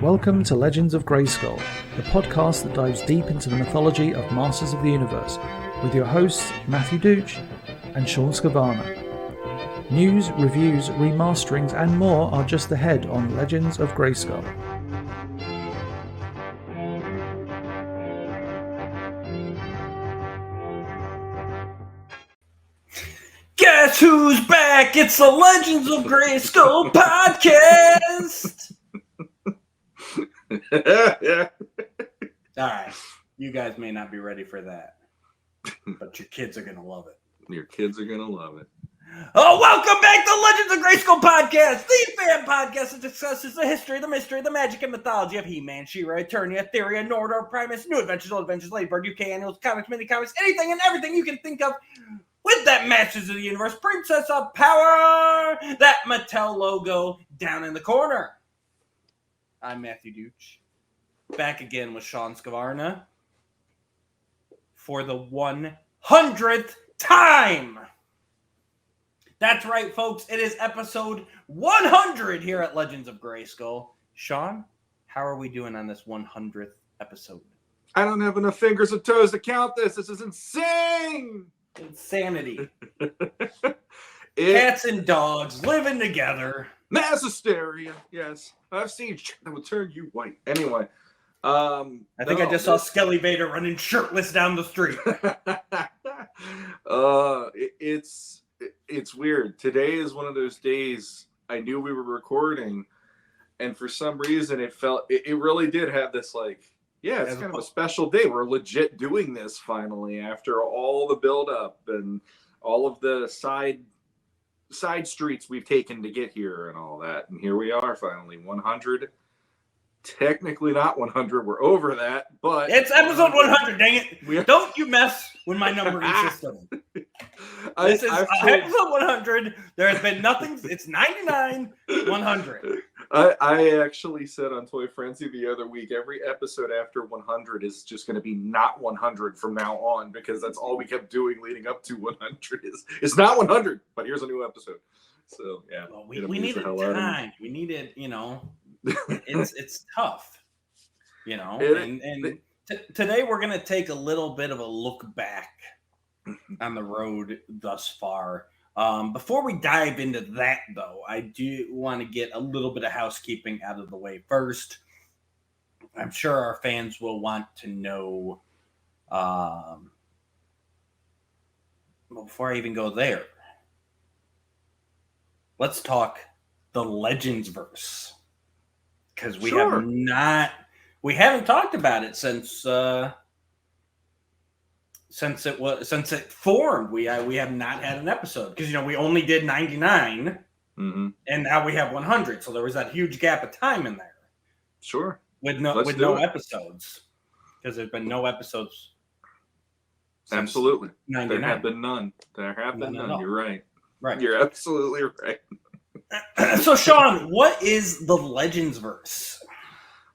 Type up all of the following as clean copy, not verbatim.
Welcome to Legends of Grayskull, the podcast that dives deep into the mythology of Masters of the Universe, with your hosts Matthew Dooch and Sean Scavana. News, reviews, remasterings and more are just ahead on Legends of Grayskull. Guess who's back? It's the Legends of Grayskull podcast! Alright, you guys may not be ready for that, but your kids are going to love it. Your kids are going to love it. Oh, welcome back to Legends of Grayskull podcast, the fan podcast that discusses the history, the mystery, the magic, and mythology of He-Man, She-Ra, Eternia, Etheria, Nordor, Primus, New Adventures, Old Adventures, Ladybird, UK Annuals, comics, mini-comics, anything and everything you can think of with that Masters of the Universe Princess of Power, that Mattel logo down in the corner. I'm Matthew Dooch, back again with Sean Scavarna for the 100th time. That's right, folks. It is episode 100 here at Legends of Grayskull. Sean, how are we doing on this 100th episode? I don't have enough fingers or toes to count this. This is insane. Insanity. Cats and dogs living together. Mass hysteria. Yes. I've seen shit that would turn you white. Anyway. I think I just saw Skelly Vader running shirtless down the street. It's weird. Today is one of those days I knew we were recording, and for some reason it really did have this it's kind of a special day. We're legit doing this finally after all the build-up and all of the side streets we've taken to get here and all that. And here we are finally, 100. Technically not 100. We're over that, but it's episode 100. Dang it! Don't you mess with my numbering system. This is episode 100. There has been nothing. It's 99, 100. I actually said on Toy Frenzy the other week, every episode after 100 is just going to be not 100 from now on, because that's all we kept doing leading up to 100. It's not 100, but here's a new episode. So yeah, well, we needed time. We needed, it's tough, today we're going to take a little bit of a look back on the road thus far. Before we dive into that, though, I do want to get a little bit of housekeeping out of the way first. I'm sure our fans will want to know, before I even go there, let's talk the Legends verse, because we haven't talked about it since it formed. We have not had an episode, because we only did 99, and now we have 100. So there was that huge gap of time in there. Sure. With no episodes, because there's been no episodes. Absolutely. 99. There have been none. None. You're right. Right. You're absolutely right. So, Sean, what is the Legends verse?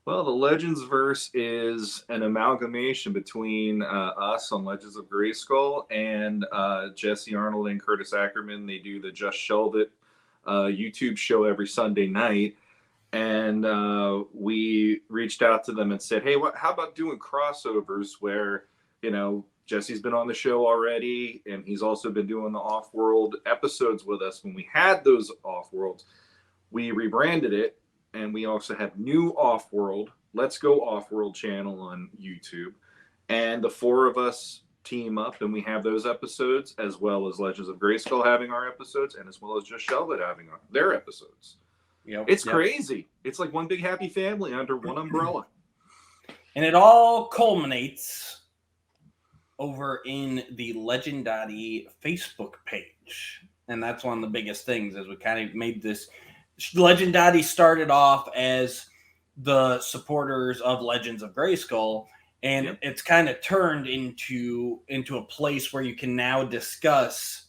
Well, the Legends verse is an amalgamation between us on Legends of Grayskull and Jesse Arnold and Curtis Ackerman. They do the Just Shelve It YouTube show every Sunday night. And we reached out to them and said, hey, how about doing crossovers where, Jesse's been on the show already, and he's also been doing the Off-World episodes with us. When we had those Off-Worlds, we rebranded it. And we also have new Off-World, Let's Go Off-World channel on YouTube. And the four of us team up, and we have those episodes, as well as Legends of Grayskull having our episodes, and as well as Just Shelve It having their episodes. It's crazy. It's like one big happy family under one umbrella. And it all culminates over in the Legendati Facebook page. And that's one of the biggest things, is we kind of made this. Legendati started off as the supporters of Legends of Grayskull, and it's kind of turned into a place where you can now discuss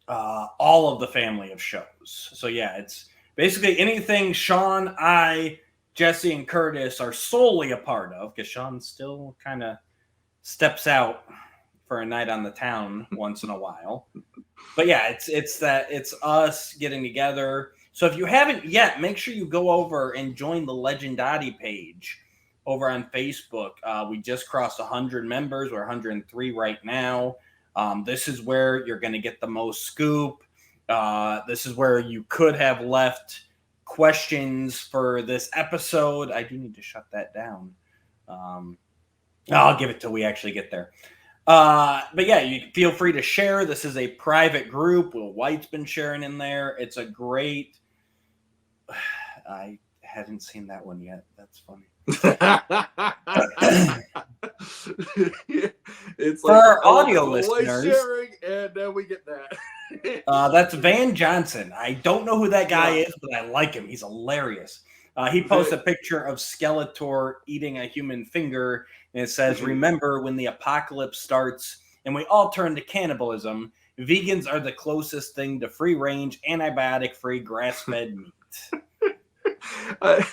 all of the family of shows. So it's basically anything Sean, I, Jesse, and Curtis are solely a part of, because Sean still kind of steps out for a night on the town once in a while. But yeah, it's us getting together. So if you haven't yet, make sure you go over and join the Legendati page over on Facebook. We just crossed 100 members. We're 103 right now. This is where you're going to get the most scoop. This is where you could have left questions for this episode. I do need to shut that down. I'll give it till we actually get there. But yeah, you feel free to share. This is a private group. Will White's been sharing in there. It's a great. I haven't seen that one yet. That's funny. It's for like our audio listeners, sharing, and then we get that. That's Van Johnson. I don't know who that guy is, but I like him. He's hilarious. He posts a picture of Skeletor eating a human finger, and it says, "Remember when the apocalypse starts and we all turn to cannibalism? Vegans are the closest thing to free-range, antibiotic-free, grass-fed meat." I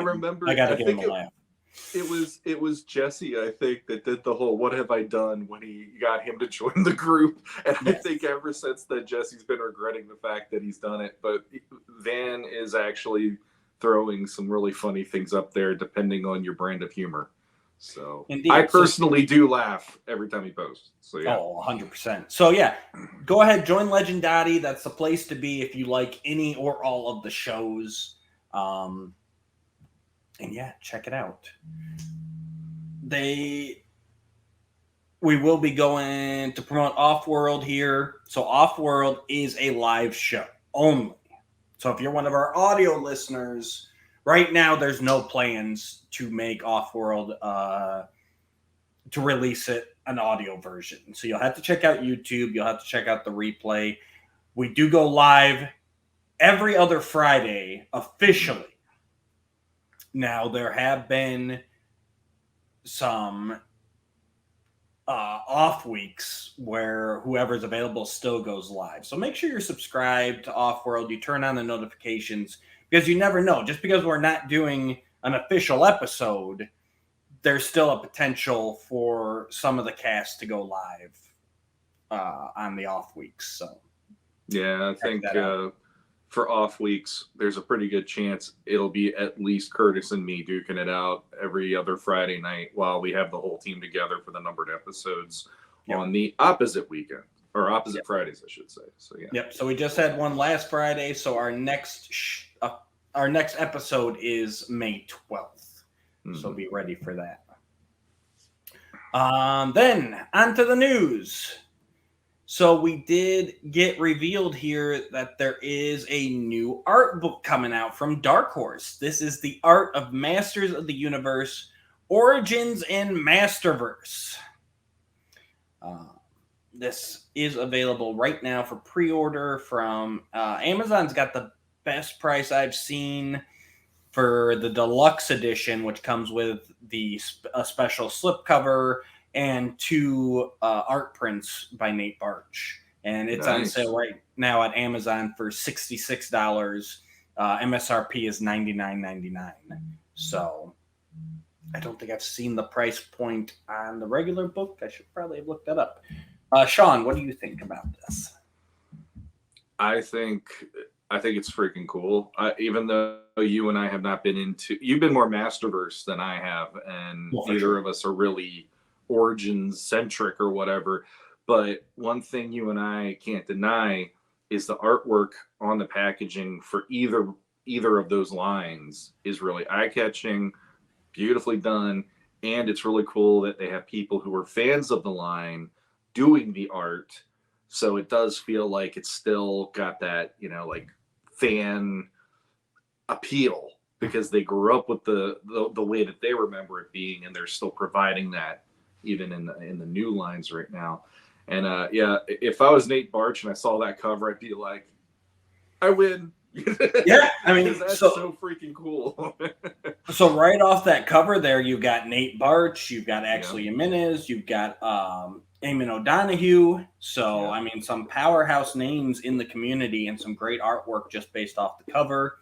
remember. I gotta give him a laugh. It was Jesse, I think, that did the whole "What have I done" when he got him to join the group, and yes. I think ever since then Jesse's been regretting the fact that he's done it. But Van is actually throwing some really funny things up there, depending on your brand of humor. So indeed. I personally do laugh every time he posts. So yeah. Oh, 100%. So yeah, go ahead, join Legendati. That's the place to be if you like any or all of the shows. And yeah, check it out. We will be going to promote Offworld here. So Offworld is a live show only. So if you're one of our audio listeners, right now there's no plans to make Offworld to release it an audio version. So you'll have to check out YouTube. You'll have to check out the replay. We do go live every other Friday officially. Now, there have been some off weeks where whoever's available still goes live. So make sure you're subscribed to Offworld. You turn on the notifications because you never know. Just because we're not doing an official episode, there's still a potential for some of the cast to go live on the off weeks. So yeah, I think for off weeks, there's a pretty good chance it'll be at least Curtis and me duking it out every other Friday night while we have the whole team together for the numbered episode on the opposite weekend, or opposite Fridays, I should say. So yeah. Yep. So we just had one last Friday. So our next episode is May 12th. Mm-hmm. So be ready for that. Then on to the news. So we did get revealed here that there is a new art book coming out from Dark Horse. This is the art of Masters of the Universe, Origins and Masterverse. This is available right now for pre-order from Amazon's got the best price I've seen for the deluxe edition, which comes with a special slipcover and 2 art prints by Nate Barch. And it's on sale right now at Amazon for $66. MSRP is $99.99. So I don't think I've seen the price point on the regular book. I should probably have looked that up. Sean, what do you think about this? I think it's freaking cool. Even though you and I have not been you've been more Masterverse than I have, and neither of us are really Origins centric or whatever. But one thing you and I can't deny is the artwork on the packaging for either of those lines is really eye-catching, beautifully done, and it's really cool that they have people who are fans of the line doing the art. So it does feel like it's still got that, like fan appeal because they grew up with the way that they remember it being, and they're still providing that even in the new lines right now. And if I was Nate Barch and I saw that cover, I'd be like, I win. Yeah, I mean, that's so freaking cool. So right off that cover there, you've got Nate Barch, you've got Axel Jimenez, you've got Eamon O'Donoghue. So, I mean, some powerhouse names in the community and some great artwork just based off the cover.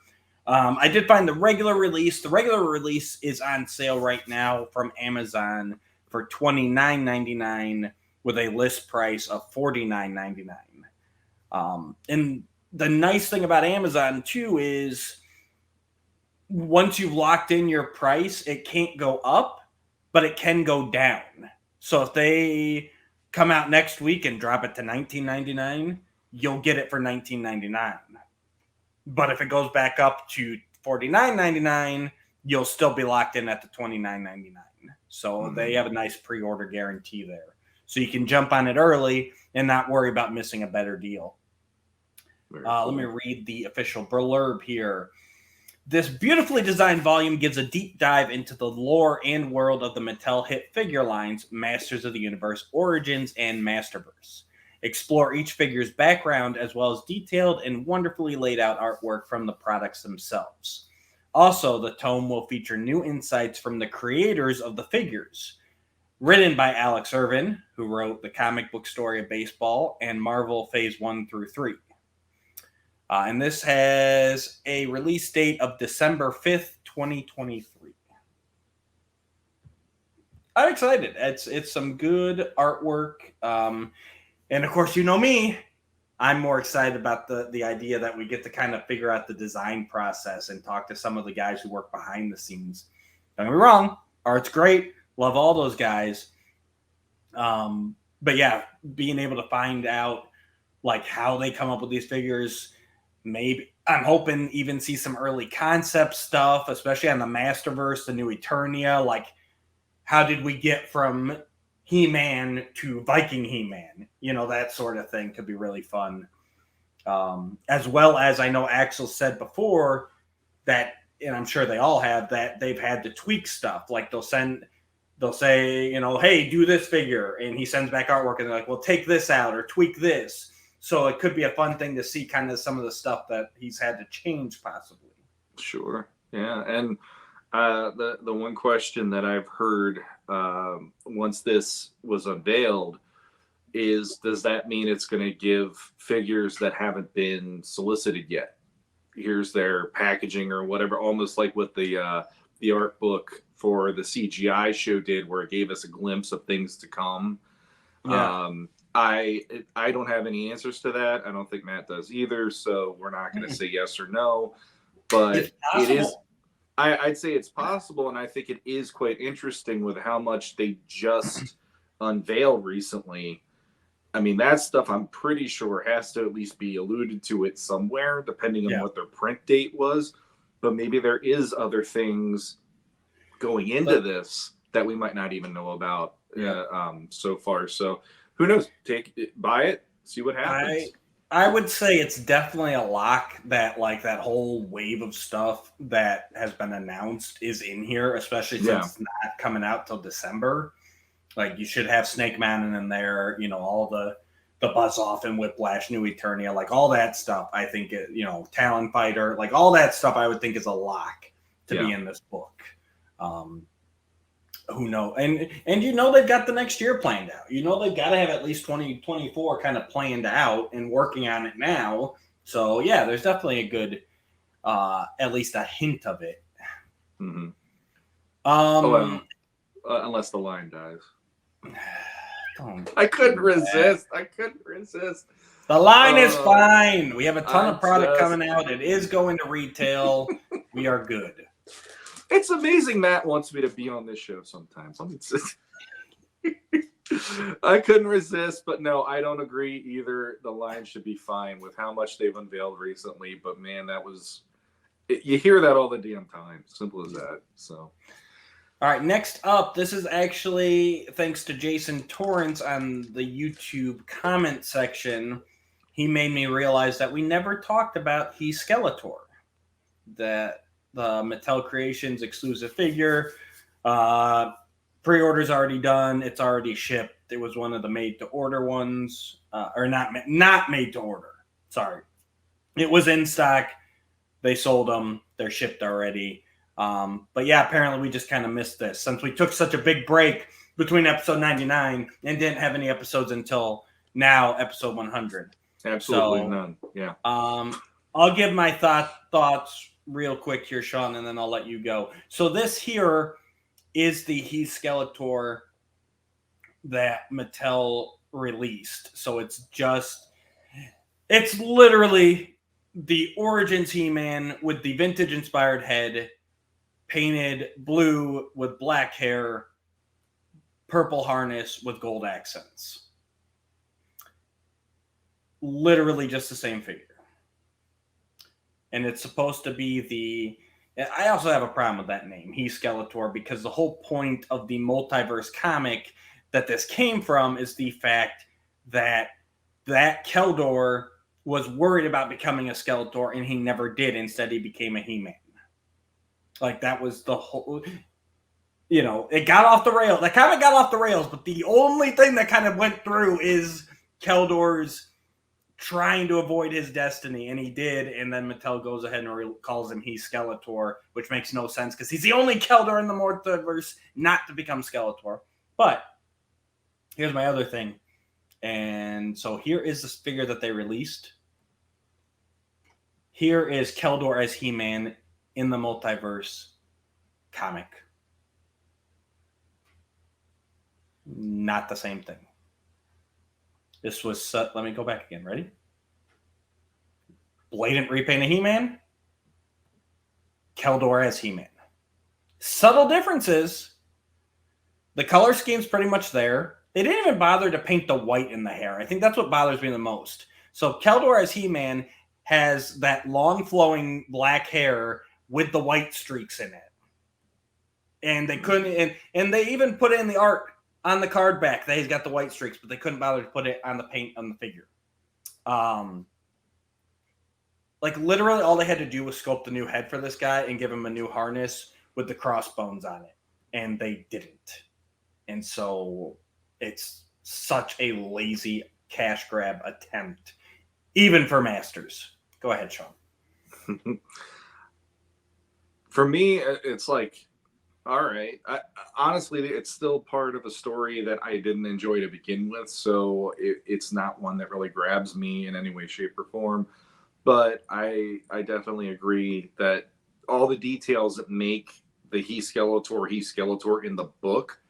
I did find the regular release. The regular release is on sale right now from Amazon for $29.99. with a list price of $49.99. And the nice thing about Amazon too is once you've locked in your price, it can't go up, but it can go down. So if they come out next week and drop it to $19.99, you'll get it for $19.99. But if it goes back up to $49.99, you'll still be locked in at the $29.99. So they have a nice pre-order guarantee there. So you can jump on it early and not worry about missing a better deal. Cool. Let me read the official blurb here. This beautifully designed volume gives a deep dive into the lore and world of the Mattel hit figure lines, Masters of the Universe, Origins, and Masterverse. Explore each figure's background as well as detailed and wonderfully laid out artwork from the products themselves. Also, the tome will feature new insights from the creators of the figures. Written by Alex Irvin, who wrote the comic book story of baseball and Marvel Phase 1 through 3. And this has a release date of December 5th, 2023. I'm excited. It's some good artwork. And of course, you know me, I'm more excited about the idea that we get to kind of figure out the design process and talk to some of the guys who work behind the scenes. Don't get me wrong, art's great. Love all those guys. But yeah, being able to find out like how they come up with these figures. Maybe I'm hoping even see some early concept stuff, especially on the Masterverse, the new Eternia. Like, how did we get from He-Man to Viking He-Man? You know, that sort of thing could be really fun. As well as I know Axel said before that, and I'm sure they all have, that they've had to tweak stuff. Like they'll say, you know, hey, do this figure. And he sends back artwork and they're like, well, take this out or tweak this. So it could be a fun thing to see kind of some of the stuff that he's had to change possibly. Sure. Yeah. And the one question that I've heard once this was unveiled is, does that mean it's going to give figures that haven't been solicited yet? Here's their packaging or whatever, almost like what the art book for the CGI show did, where it gave us a glimpse of things to come. Yeah. I don't have any answers to that. I don't think Matt does either. So we're not going to say yes or no. But it is. I'd say it's possible, and I think it is quite interesting with how much they just unveiled recently. I mean, that stuff I'm pretty sure has to at least be alluded to it somewhere, depending on what their print date was. But maybe there is other things going into this that we might not even know about so far. So who knows? Buy it, see what happens. I would say it's definitely a lock that like that whole wave of stuff that has been announced is in here, especially since it's not coming out till December. Like you should have Snake Mountain in there, you know, all the Buzz Off and Whiplash, New Eternia, like all that stuff. I think Talon Fighter, like all that stuff. I would think is a lock to be in this book. Who knows? And they've got the next year planned out. They've got to have at least 2024 kind of planned out and working on it now. So yeah, there's definitely a good, at least a hint of it. Mm-hmm. Unless the line dies. I couldn't resist. The line is fine. We have a ton of product coming out. It is going to retail. We are good. It's amazing Matt wants me to be on this show sometimes. I couldn't resist, but no, I don't agree either. The line should be fine with how much they've unveiled recently. But man, you hear that all the damn time. Simple as that. So. All right, next up, this is actually thanks to Jason Torrance on the YouTube comment section. He made me realize that we never talked about He Skeletor, that the Mattel Creations exclusive figure. Pre-order's already done. It's already shipped. It was one of the made-to-order ones, or not made-to-order. Sorry. It was in stock. They sold them. They're shipped already. But yeah, apparently we just kind of missed this since we took such a big break between episode 99 and didn't have any episodes until now, episode 100. Absolutely none. Yeah. I'll give my thoughts real quick here, Sean, and then I'll let you go. So this here is the He Skeletor that Mattel released. So it's literally the Origins He-Man with the vintage inspired head, painted blue with black hair, purple harness with gold accents. Literally just the same figure. And it's supposed to be I also have a problem with that name, He Skeletor, because the whole point of the multiverse comic that this came from is the fact that Keldor was worried about becoming a Skeletor and he never did. Instead, he became a He-Man. Like, that was the whole... it got off the rails. That comic got off the rails, but the only thing that kind of went through is Keldor's trying to avoid his destiny, and he did, and then Mattel goes ahead and calls him He Skeletor, which makes no sense because he's the only Keldor in the multiverse not to become Skeletor. But here's my other thing. And so here is this figure that they released. Here is Keldor as He-Man in the multiverse comic. Not the same thing. This was, let me go back again. Ready? Blatant repaint of He-Man. Keldor as He-Man. Subtle differences. The color scheme's pretty much there. They didn't even bother to paint the white in the hair. I think that's what bothers me the most. So Keldor as He-Man has that long flowing black hair with the white streaks in it. And they couldn't, and they even put it in the art on the card back that he's got the white streaks, but they couldn't bother to put it on the paint on the figure. Like literally all they had to do was sculpt a new head for this guy and give him a new harness with the crossbones on it. And they didn't. And so it's such a lazy cash grab attempt, even for Masters. Go ahead, Sean. For me, it's like, all right. Honestly, it's still part of a story that I didn't enjoy to begin with, so it's not one that really grabs me in any way, shape, or form. But I definitely agree that all the details that make the He Skeletor in the book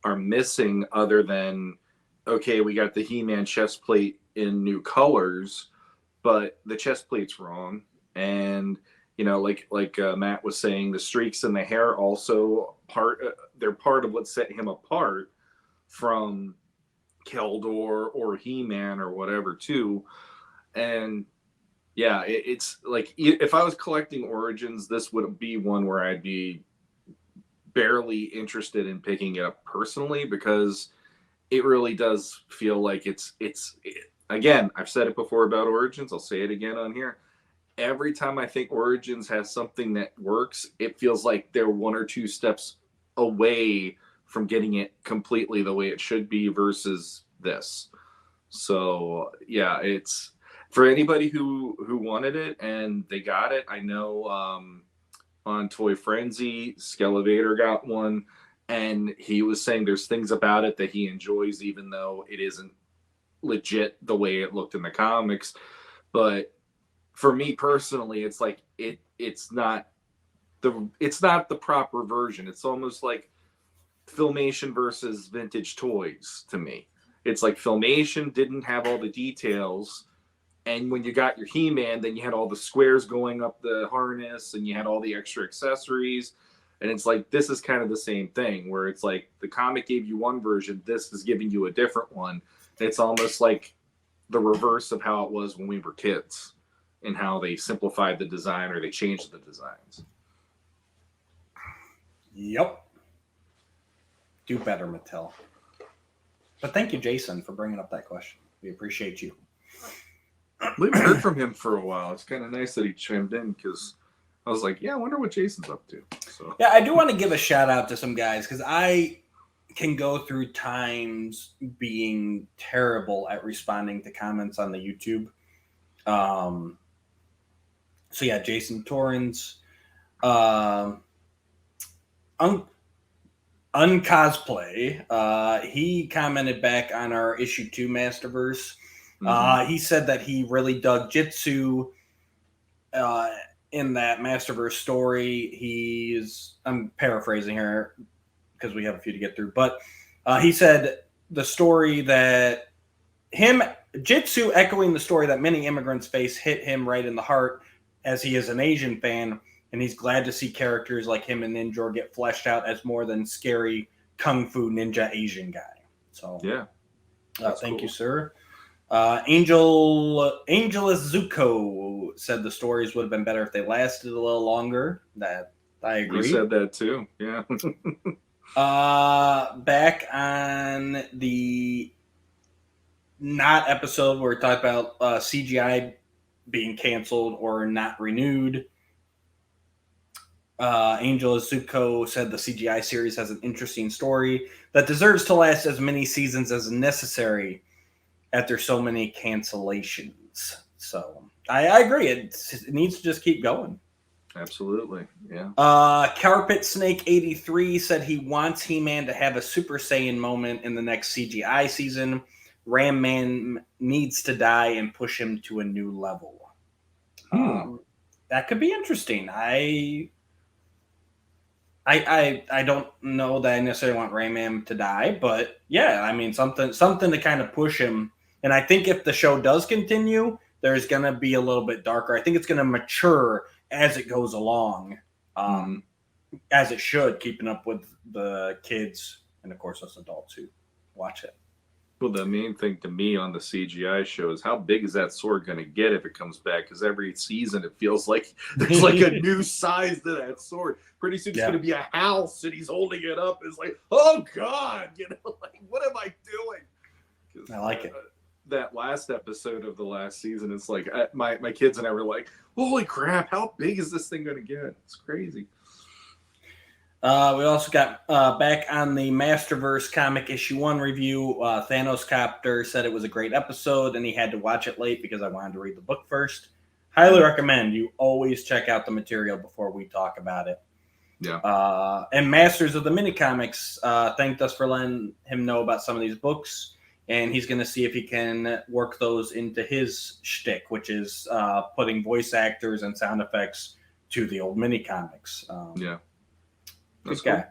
are missing, other than, okay, we got the He-Man chest plate in new colors, but the chest plate's wrong. And like Matt was saying, the streaks in the hair also they're part of what set him apart from Keldor or He-Man or whatever too. And yeah, it's like, if I was collecting Origins, this would be one where I'd be barely interested in picking it up personally, because it really does feel like it's again, I've said it before about Origins, I'll say it again on here. Every time I think Origins has something that works, it feels like they're one or two steps away from getting it completely the way it should be versus this. So yeah, it's for anybody who wanted it and they got it. I know on Toy Frenzy, Skelevator got one, and he was saying there's things about it that he enjoys, even though it isn't legit the way it looked in the comics. But for me personally, it's like it's not the proper version. It's almost like Filmation versus vintage toys to me. It's like Filmation didn't have all the details, and when you got your He-Man, then you had all the squares going up the harness, and you had all the extra accessories. And it's like, this is kind of the same thing, where it's like the comic gave you one version, this is giving you a different one. It's almost like the reverse of how it was when we were kids, and how they simplified the design or they changed the designs. Yep. Do better, Mattel. But thank you, Jason, for bringing up that question. We appreciate you. We haven't heard from him for a while. It's kind of nice that he chimed in, because I was like, yeah, I wonder what Jason's up to. So yeah, I do want to give a shout out to some guys, because I can go through times being terrible at responding to comments on the YouTube. So yeah, Jason Torrens, Uncosplay, he commented back on our issue 2 Masterverse. He said that he really dug Jitsu in that Masterverse story. I'm paraphrasing here because we have a few to get through, but he said the story that Jitsu echoing the story that many immigrants face hit him right in the heart, as he is an Asian fan, and he's glad to see characters like him and Ninja get fleshed out as more than scary kung fu ninja Asian guy. So Yeah. Thank you, sir. Angelus Zuko said the stories would have been better if they lasted a little longer. That I agree. You said that too. Yeah. Back on the not episode where we talked about CGI being canceled or not renewed. Angel Azuko said the CGI series has an interesting story that deserves to last as many seasons as necessary after so many cancellations. So I agree. It needs to just keep going. Absolutely. Yeah. Carpet Snake 83 said he wants He-Man to have a Super Saiyan moment in the next CGI season. Ram Man needs to die and push him to a new level. That could be interesting. I don't know that I necessarily want Ram Man to die, but yeah, I mean something to kind of push him. And I think if the show does continue, there's going to be a little bit darker. I think it's going to mature as it goes along, as it should, keeping up with the kids and, of course, us adults who watch it. Well, the main thing to me on the CGI show is how big is that sword going to get if it comes back? Because every season it feels like there's like a new size to that sword. Pretty soon it's going to be a house and he's holding it up. It's like, oh God, like what am I doing? I like it. That last episode of the last season, it's like my kids and I were like, holy crap, how big is this thing going to get? It's crazy. We also got back on the Masterverse comic issue 1 review. Thanos Copter said it was a great episode and he had to watch it late because I wanted to read the book first. Highly recommend you always check out the material before we talk about it. Yeah. And Masters of the Mini Comics thanked us for letting him know about some of these books. And he's going to see if he can work those into his shtick, which is putting voice actors and sound effects to the old mini comics. Yeah. That's good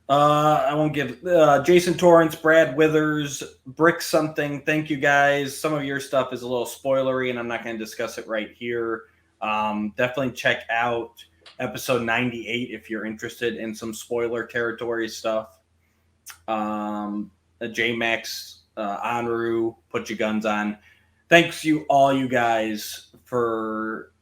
guy. I won't give Jason Torrance, Brad Withers, Brick something. Thank you guys. Some of your stuff is a little spoilery, and I'm not going to discuss it right here. Definitely check out episode 98 if you're interested in some spoiler territory stuff. J-Max, Anru, Put Your Guns On. Thanks all you guys for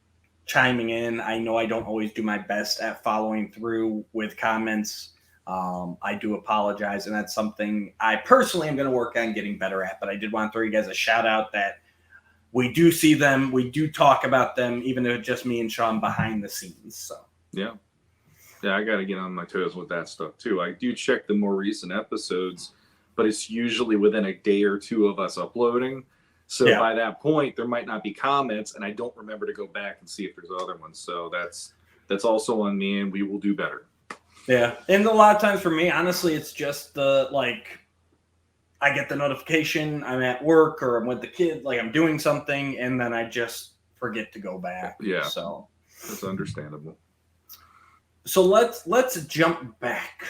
chiming in. I know I don't always do my best at following through with comments. I do apologize, and that's something I personally am going to work on getting better at. But I did want to throw you guys a shout out that we do see them, we do talk about them, even though it's just me and Sean behind the scenes. So yeah, I got to get on my toes with that stuff too. I do check the more recent episodes, but it's usually within a day or two of us uploading. So by that point, there might not be comments, and I don't remember to go back and see if there's other ones. So that's also on me, and we will do better. Yeah, and a lot of times for me, honestly, it's just I get the notification, I'm at work or I'm with the kid, like I'm doing something, and then I just forget to go back. Yeah, so that's understandable. So let's jump back.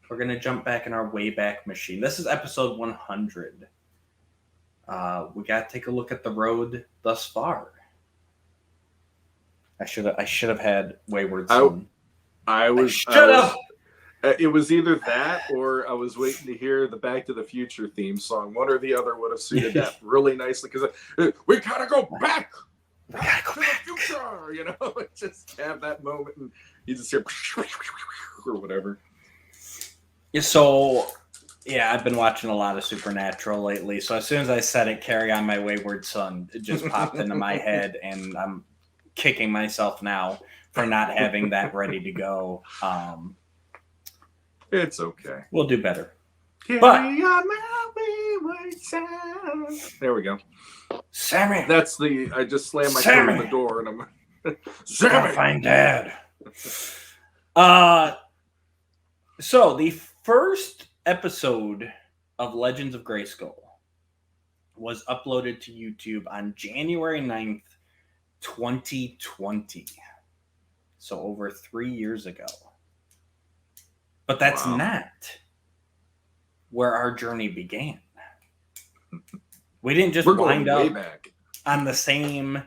We're gonna jump back in our Wayback Machine. This is episode 100. We gotta take a look at the road thus far. I should have had Wayward Son. It was either that or I was waiting to hear the Back to the Future theme song. One or the other would have suited that really nicely because we gotta go back. We gotta go back to the future. Just have that moment and you just hear or whatever. So, yeah, I've been watching a lot of Supernatural lately. So as soon as I said it, Carry On My Wayward Son, it just popped into my head, and I'm kicking myself now for not having that ready to go. It's okay. We'll do better. Carry on my wayward son. There we go. Sammy. I just slammed my foot in the door and I'm Sammy. Find Dad. So the first episode of Legends of Grayskull was uploaded to YouTube on January 9th, 2020. So over 3 years ago. But that's not where our journey began. We didn't just We're going wind way up back on the same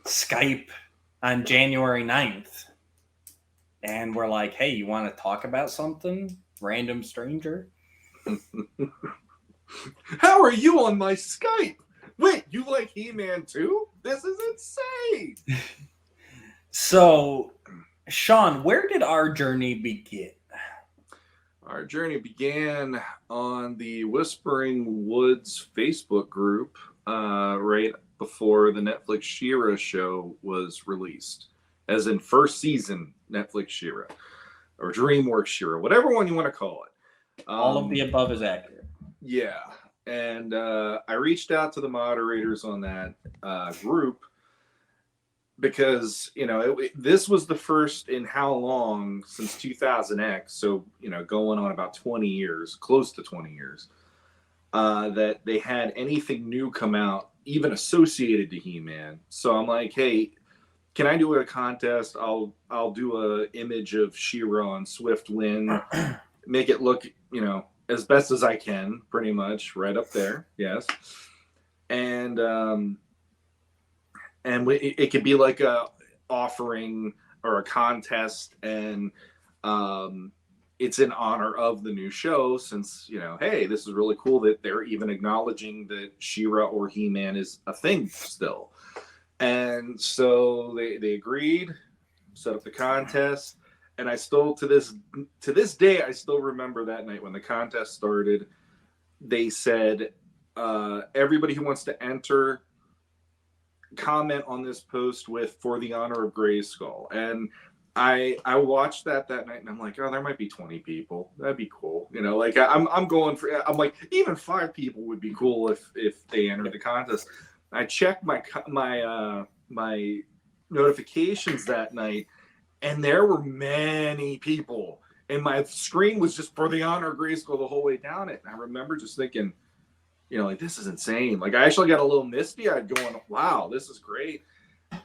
Skype on January 9th. And we're like, hey, you want to talk about something? Random stranger. How are you on my Skype? Wait, you like He-Man too? This is insane. So, Sean, where did our journey begin? Our journey began on the Whispering Woods Facebook group right before the Netflix She-Ra show was released. As in first season Netflix She-Ra. Or DreamWorks She-Ra. Whatever one you want to call it. All of the above is accurate. Yeah. And I reached out to the moderators on that group because, this was the first in how long since 2000X. So, going on about 20 years, close to 20 years, that they had anything new come out, even associated to He-Man. So I'm like, hey, can I do a contest? I'll do a image of She-Ra on Swift Wind, make it look, as best as I can, pretty much right up there. Yes. And it could be like a offering or a contest, and it's in honor of the new show, since hey, this is really cool that they're even acknowledging that She-Ra or He-Man is a thing still. And so they agreed, set up the contest. And I still, to this day, I still remember that night when the contest started. They said, everybody who wants to enter, comment on this post with "for the honor of Grayskull." And I watched that night, and I'm like, oh, there might be 20 people. That'd be cool. I'm going for. I'm like, even 5 people would be cool if they entered the contest. I checked my notifications that night, and there were many people, and my screen was just "for the honor of Grayskull" the whole way down it. And I remember just thinking, this is insane. Like, I actually got a little misty-eyed going, wow, this is great.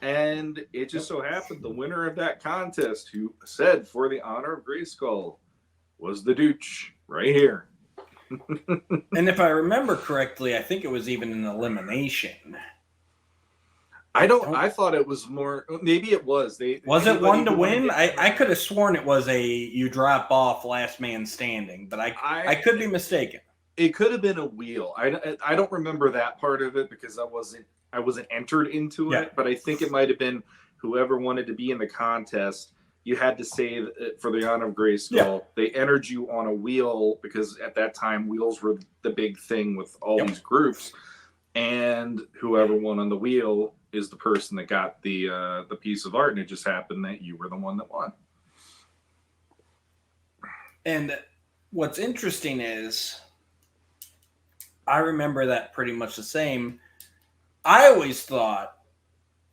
And it just so happened the winner of that contest, who said "for the honor of Grayskull," was the Dooch right here. And if I remember correctly, I think it was even an elimination. I thought it was more. Maybe it was. Was it one to win? I could have sworn it was a you drop off, last man standing, but I could be mistaken. It could have been a wheel. I don't remember that part of it because I wasn't entered into it. But I think it might have been whoever wanted to be in the contest. You had to say "for the honor of Grayskull." Yeah. They entered you on a wheel because at that time wheels were the big thing with all these groups, and whoever won on the wheel is the person that got the piece of art, and it just happened that you were the one that won. And what's interesting is, I remember that pretty much the same. I always thought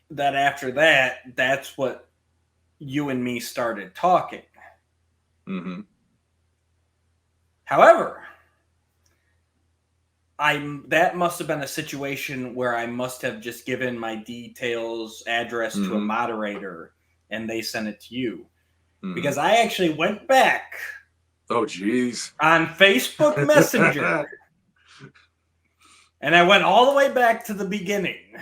that after that, that's what you and me started talking. Mm-hmm. However, that must have been a situation where I must have just given my details, address to a moderator, and they sent it to you. Because I actually went back. Oh, geez. On Facebook Messenger. And I went all the way back to the beginning.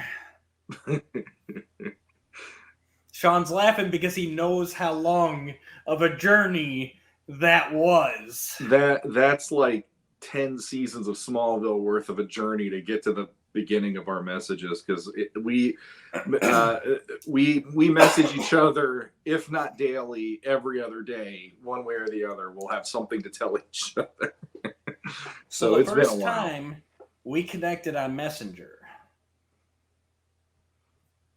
Sean's laughing because he knows how long of a journey that was. That's like 10 seasons of Smallville worth of a journey to get to the beginning of our messages, because we message each other, if not daily, every other day, one way or the other. We'll have something to tell each other. So it's been a while. The first time we connected on Messenger,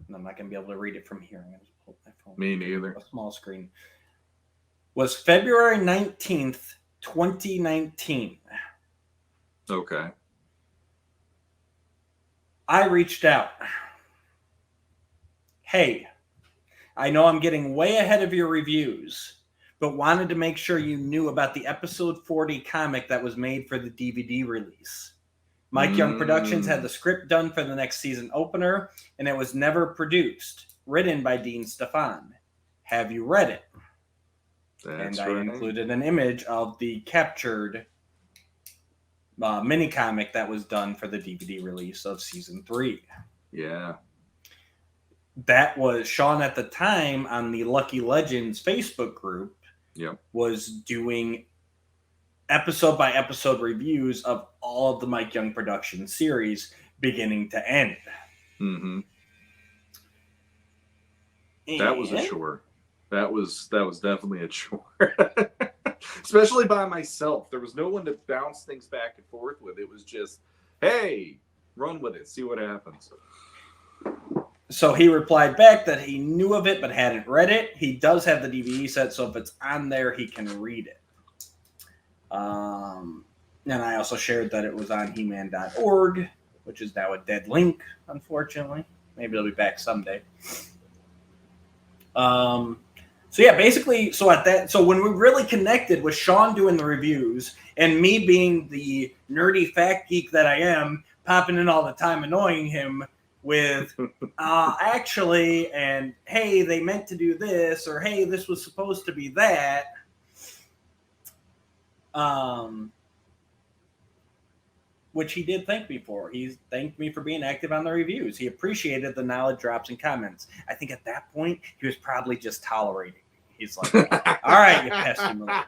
and I'm not going to be able to read it from here. I'm going to pull up my phone. Me neither. A small screen. Was February 19th, 2019. Okay. I reached out. Hey, I know I'm getting way ahead of your reviews, but wanted to make sure you knew about the episode 40 comic that was made for the DVD release. Mike Young Productions had the script done for the next season opener, and it was never produced. Written by Dean Stefan. Have you read it? That's and right. I included an image of the captured mini comic that was done for the DVD release of season 3. Yeah. That was Sean at the time on the Lucky Legends Facebook group. Yep. Was doing episode by episode reviews of all of the Mike Young production series, beginning to end. Mm-hmm. That was a chore. That was definitely a chore. Especially by myself. There was no one to bounce things back and forth with. It was just, hey, run with it, see what happens. So he replied back that he knew of it but hadn't read it. He does have the DVD set, so if it's on there, he can read it. And I also shared that it was on He-Man.org, which is now a dead link, unfortunately. Maybe it'll be back someday. So yeah, basically, so when we really connected with Sean doing the reviews and me being the nerdy fact geek that I am, popping in all the time, annoying him with actually, and hey, they meant to do this, or hey, this was supposed to be that. Which he did thank me for. He thanked me for being active on the reviews. He appreciated the knowledge drops and comments. I think at that point, he was probably just tolerating me. He's like, all right, you pesky mother.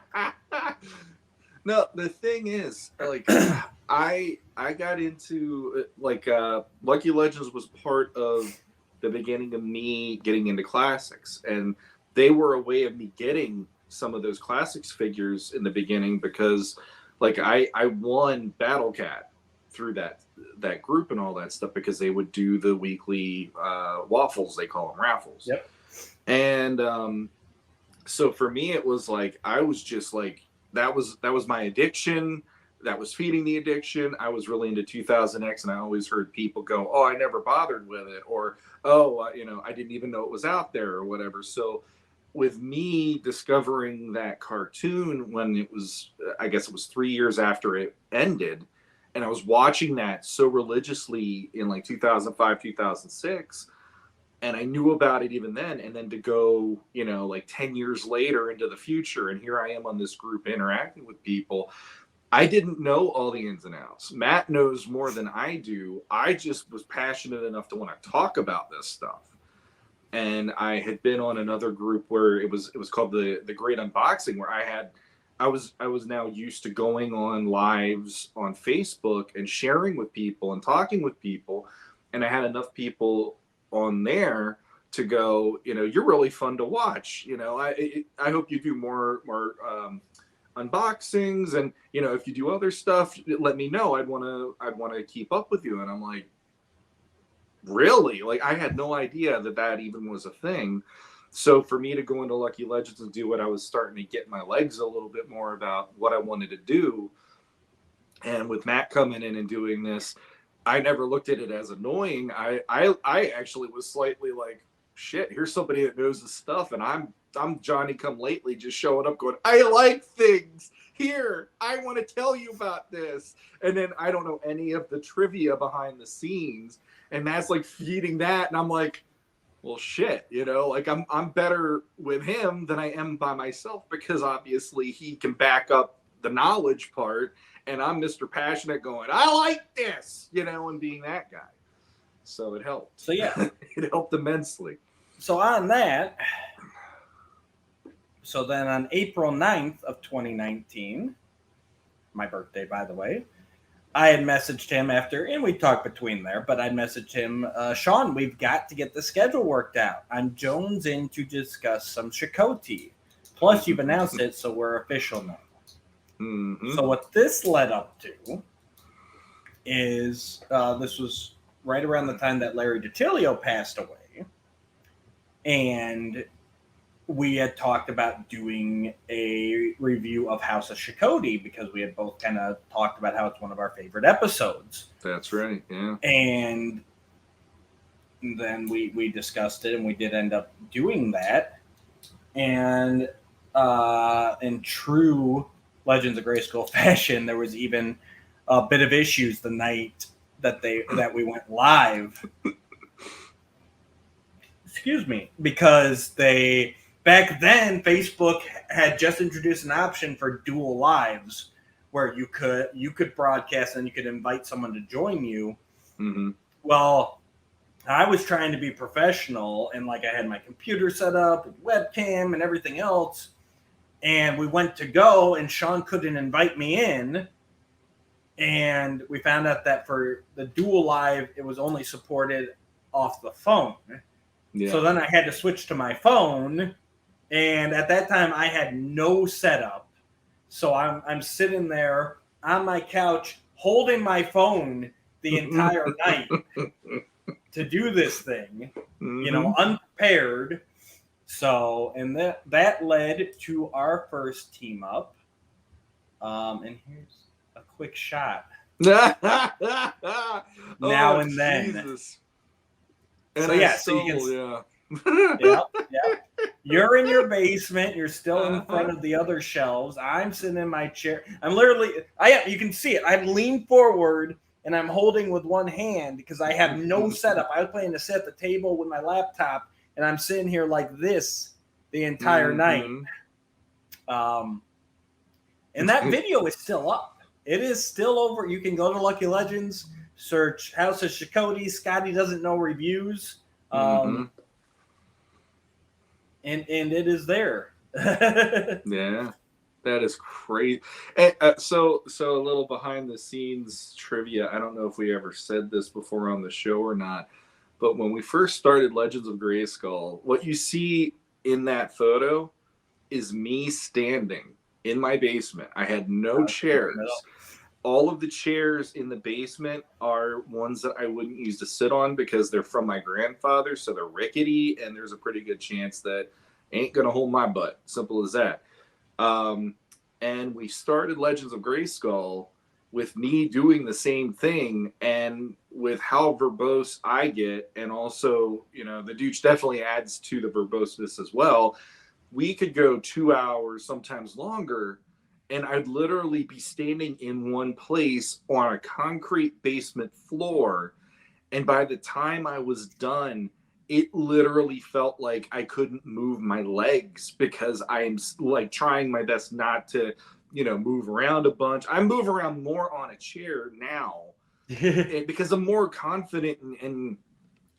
No, the thing is, like, I got into, like, Lucky Legends was part of the beginning of me getting into classics. And they were a way of me getting some of those classics figures in the beginning because, like, I won Battle Cat through that group and all that stuff because they would do the weekly waffles, they call them raffles. Yep. And so for me, it was like I was just like that was my addiction. That was feeding the addiction. I was really into 2000X, and I always heard people go, "Oh, I never bothered with it," or "Oh, I didn't even know it was out there," or whatever. So with me discovering that cartoon when it was, I guess it was 3 years after it ended, and I was watching that so religiously in like 2005, 2006, and I knew about it even then, and then to go, like 10 years later into the future, and here I am on this group interacting with people. I didn't know all the ins and outs. Matt knows more than I do. I just was passionate enough to want to talk about this stuff. And I had been on another group where it was called the Great Unboxing, where I was now used to going on lives on Facebook and sharing with people and talking with people, and I had enough people on there to go, you're really fun to watch. I hope you do more unboxings, and if you do other stuff, let me know. I'd want to keep up with you. And I'm like, really? Like, I had no idea that even was a thing. So for me to go into Lucky Legends and do what I was starting to get my legs a little bit more about what I wanted to do, and with Matt coming in and doing this, I never looked at it as annoying. I actually was slightly like, shit, here's somebody that knows the stuff, and I'm Johnny come lately just showing up going, I like things. Here, I want to tell you about this. And then I don't know any of the trivia behind the scenes. And Matt's like feeding that. And I'm like, well, shit, like I'm better with him than I am by myself because obviously he can back up the knowledge part. And I'm Mr. Passionate going, I like this, and being that guy. So it helped. So yeah, it helped immensely. So on that, so then on April 9th of 2019, my birthday, by the way, I had messaged him after, and we talked between there, but I messaged him, Sean, we've got to get the schedule worked out. I'm jonesing to discuss some Chakotay. Plus, you've announced it, so we're official now. Mm-hmm. So what this led up to is, this was right around the time that Larry DiTilio passed away, and we had talked about doing a review of House of Chakotay because we had both kind of talked about how it's one of our favorite episodes. That's right, yeah. And then we discussed it, and we did end up doing that. And in true Legends of Grayskull fashion, there was even a bit of issues the night that we went live. Excuse me, because back then Facebook had just introduced an option for dual lives where you could broadcast and you could invite someone to join you. Mm-hmm. Well, I was trying to be professional, and like I had my computer set up, with webcam and everything else, and we went to go, and Sean couldn't invite me in, and we found out that for the Dual Live, it was only supported off the phone. Yeah. So then I had to switch to my phone, and at that time I had no setup. So I'm sitting there on my couch holding my phone the entire night to do this thing, unprepared. So, and that led to our first team up. And here's a quick shot. Now and then. Jesus. So yeah, Yep. You're in your basement. You're still in front of the other shelves. I'm sitting in my chair. I'm literally, you can see it. I'm leaned forward and I'm holding with one hand because I have no setup. I was planning to sit at the table with my laptop, and I'm sitting here like this the entire night. And that video is still up. It is still over. You can go to Lucky Legends, search House of Shikoti. Scotty Doesn't Know Reviews. And it is there. Yeah, that is crazy. And, so a little behind the scenes trivia. I don't know if we ever said this before on the show or not, but when we first started Legends of Grayskull, what you see in that photo is me standing in my basement. I had no chairs. All of the chairs in the basement are ones that I wouldn't use to sit on because they're from my grandfather, so they're rickety, and there's a pretty good chance that ain't gonna hold my butt. Simple as that. And we started Legends of Grayskull with me doing the same thing, and with how verbose I get, and also, the douche definitely adds to the verboseness as well. We could go 2 hours, sometimes longer, and I'd literally be standing in one place on a concrete basement floor. And by the time I was done, it literally felt like I couldn't move my legs because I'm like trying my best not to, move around a bunch. I move around more on a chair now because I'm more confident and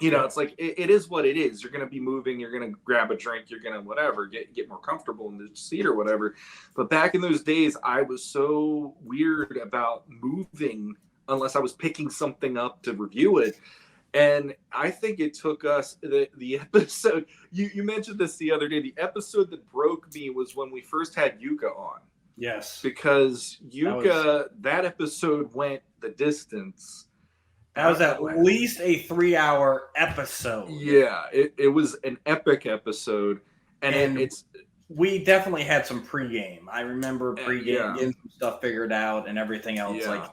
it's like, it is what it is. You're going to be moving. You're going to grab a drink. You're going to whatever, get more comfortable in the seat or whatever. But back in those days, I was so weird about moving unless I was picking something up to review it. And I think it took us the episode. You mentioned this the other day. The episode that broke me was when we first had Yuka on. Yes. Because Yuka, that episode went the distance. That was at least a 3-hour episode. Yeah, it was an epic episode. And we definitely had some pregame. I remember pregame getting some stuff figured out and everything else. Yeah. Like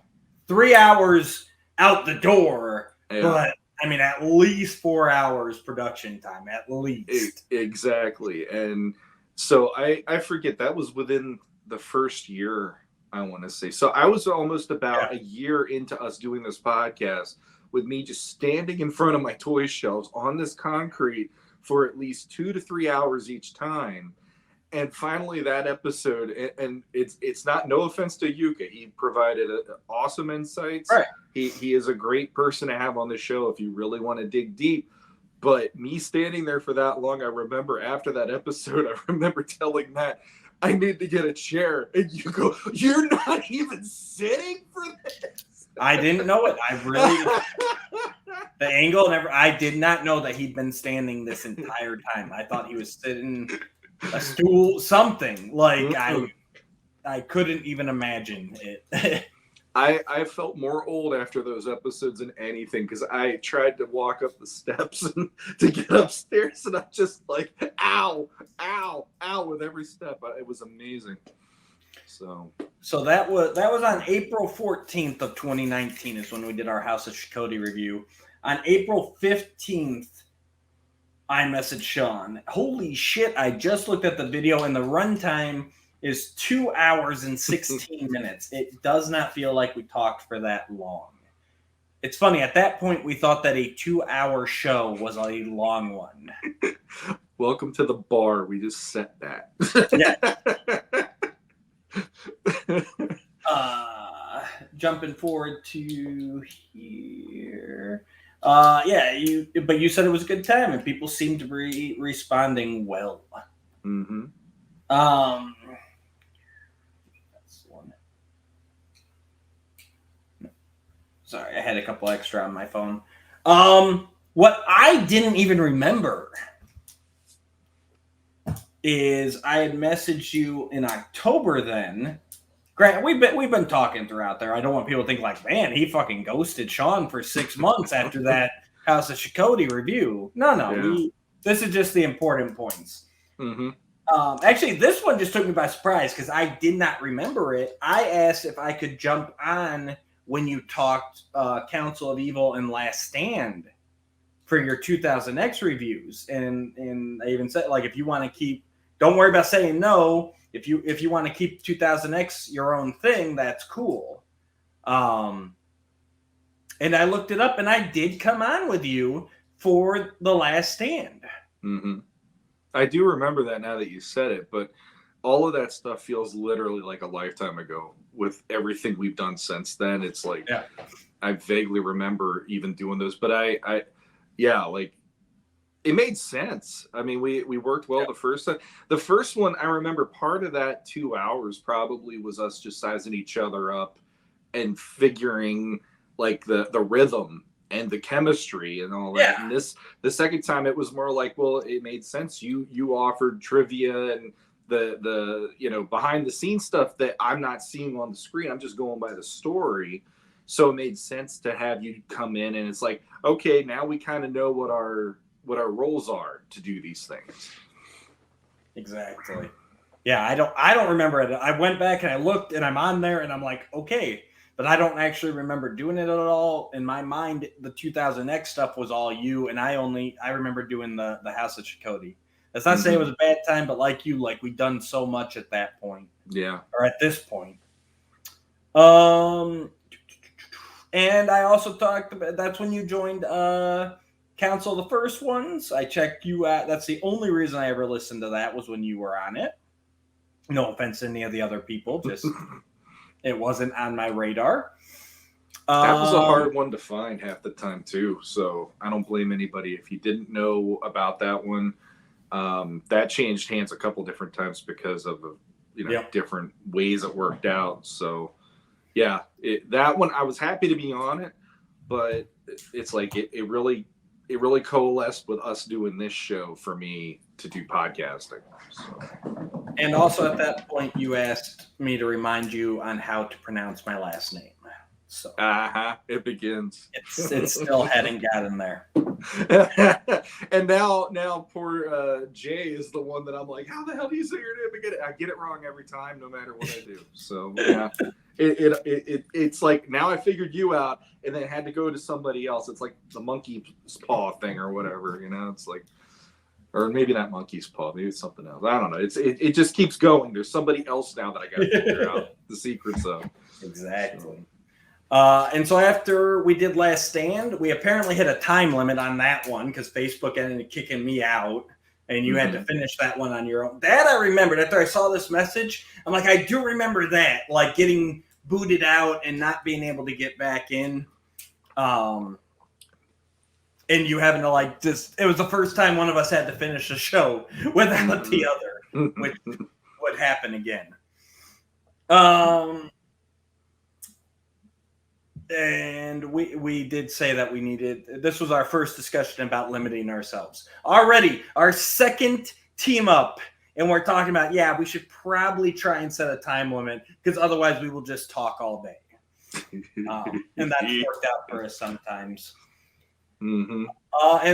3 hours out the door, but I mean, at least 4 hours production time, at least. Exactly. And so I forget, that was within the first year, I want to say. So I was almost about a year into us doing this podcast with me just standing in front of my toy shelves on this concrete for at least 2 to 3 hours each time. And finally that episode, and it's not, no offense to Yuka, he provided awesome insights. Right. He is a great person to have on the show if you really want to dig deep. But me standing there for that long, I remember after that episode, I remember telling Matt, I need to get a chair. And you go, you're not even sitting for this? I didn't know it. The angle, I did not know that he'd been standing this entire time. I thought he was sitting a stool, something. Like, I couldn't even imagine it. I felt more old after those episodes than anything because I tried to walk up the steps and to get upstairs, and I'm just like, ow, ow, ow with every step. It was amazing. So that was on April 14th of 2019 is when we did our House of Shikoti review. On April 15th, I messaged Sean. Holy shit, I just looked at the video, and the runtime is 2 hours and 16 minutes. It does not feel like we talked for that long. It's funny, at that point, we thought that a 2-hour show was a long one. Welcome to the bar. We just set that. Yeah. Jumping forward to here. But you said it was a good time and people seemed to be responding well. Mm-hmm. That's one. Sorry, I had a couple extra on my phone. What I didn't even remember is I had messaged you in October then. Grant, we've been talking throughout there. I don't want people to think like, man, he fucking ghosted Sean for 6 months after that House of Chakotay review. No, Yeah. this is just the important points. Mm-hmm. Actually, this one just took me by surprise because I did not remember it. I asked if I could jump on when you talked Council of Evil and Last Stand for your 2000X reviews, and I even said, like, if you want to keep, don't worry about saying no. If you want to keep 2000X your own thing, that's cool. And I looked it up, and I did come on with you for The Last Stand. Mm-hmm. I do remember that now that you said it, but all of that stuff feels literally like a lifetime ago with everything we've done since then. It's like, Yeah. I vaguely remember even doing those, but like it made sense. I mean, we worked well the first time. The first one, I remember part of that 2 hours probably was us just sizing each other up and figuring like the rhythm and the chemistry and all that. Yeah. And the second time it was more like, well, it made sense. You offered trivia and the behind the scenes stuff that I'm not seeing on the screen. I'm just going by the story. So it made sense to have you come in, and it's like, okay, now we kind of know what our roles are to do these things. Exactly. Yeah, I don't remember it. I went back and I looked, and I'm on there, and I'm like, okay, but I don't actually remember doing it at all. In my mind, the 2000X stuff was all you, and I remember doing the House of Chakotay. That's not saying it was a bad time, but like we'd done so much at that point. Yeah. Or at this point. And I also talked about, that's when you joined Council of the First Ones. I checked you out. That's the only reason I ever listened to that was when you were on it. No offense to any of the other people, just it wasn't on my radar. That was a hard one to find half the time too. So I don't blame anybody if you didn't know about that one. That changed hands a couple different times because of different ways it worked out. So yeah, that one I was happy to be on it, but it's like it really coalesced with us doing this show for me to do podcasting. So. And also at that point, you asked me to remind you on how to pronounce my last name. So it begins. It still hadn't gotten there. And now poor Jay is the one that I'm like, how the hell do you say your name again? I get it wrong every time, no matter what I do. So yeah, it's like now I figured you out, and then it had to go to somebody else. It's like the monkey's paw thing or whatever, It's like, or maybe not monkey's paw, maybe it's something else. I don't know. It just keeps going. There's somebody else now that I got to figure out the secrets of. Exactly. And so after we did Last Stand, we apparently hit a time limit on that one because Facebook ended up kicking me out, and you had to finish that one on your own. That I remembered after I saw this message. I'm like, I do remember that, like getting booted out and not being able to get back in. And you having to it was the first time one of us had to finish a show without the other, which would happen again. And we did say that we needed, this was our first discussion about limiting ourselves. Already, our second team up, and we're talking about, we should probably try and set a time limit, because otherwise we will just talk all day. And that's worked out for us sometimes. And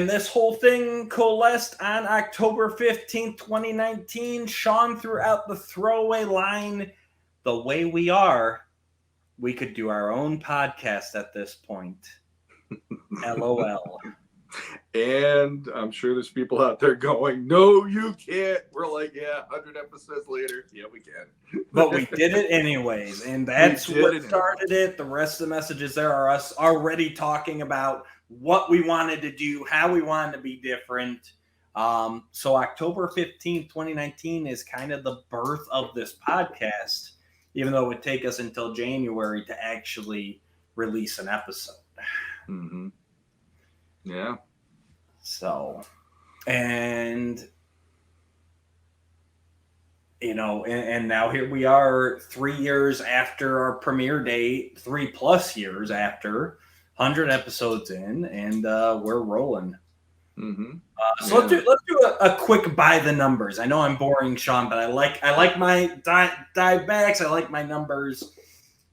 this whole thing coalesced on October 15th, 2019. Sean threw out the throwaway line, the way we are, we could do our own podcast at this point. LOL. And I'm sure there's people out there going, no, you can't. We're like, 100 episodes later. Yeah, we can. But we did it anyways. And that's what started it. The rest of the messages there are us already talking about what we wanted to do, how we wanted to be different. So October 15th, 2019 is kind of the birth of this podcast. even though it would take us until January to actually release an episode. Mm-hmm. Yeah. So, and and now here we are 3 years after our premiere date, 3+ years after, 100 episodes in, and we're rolling. Mm-hmm. So let's do a quick by the numbers. I know I'm boring, Sean, but I like my dive backs. I like my numbers.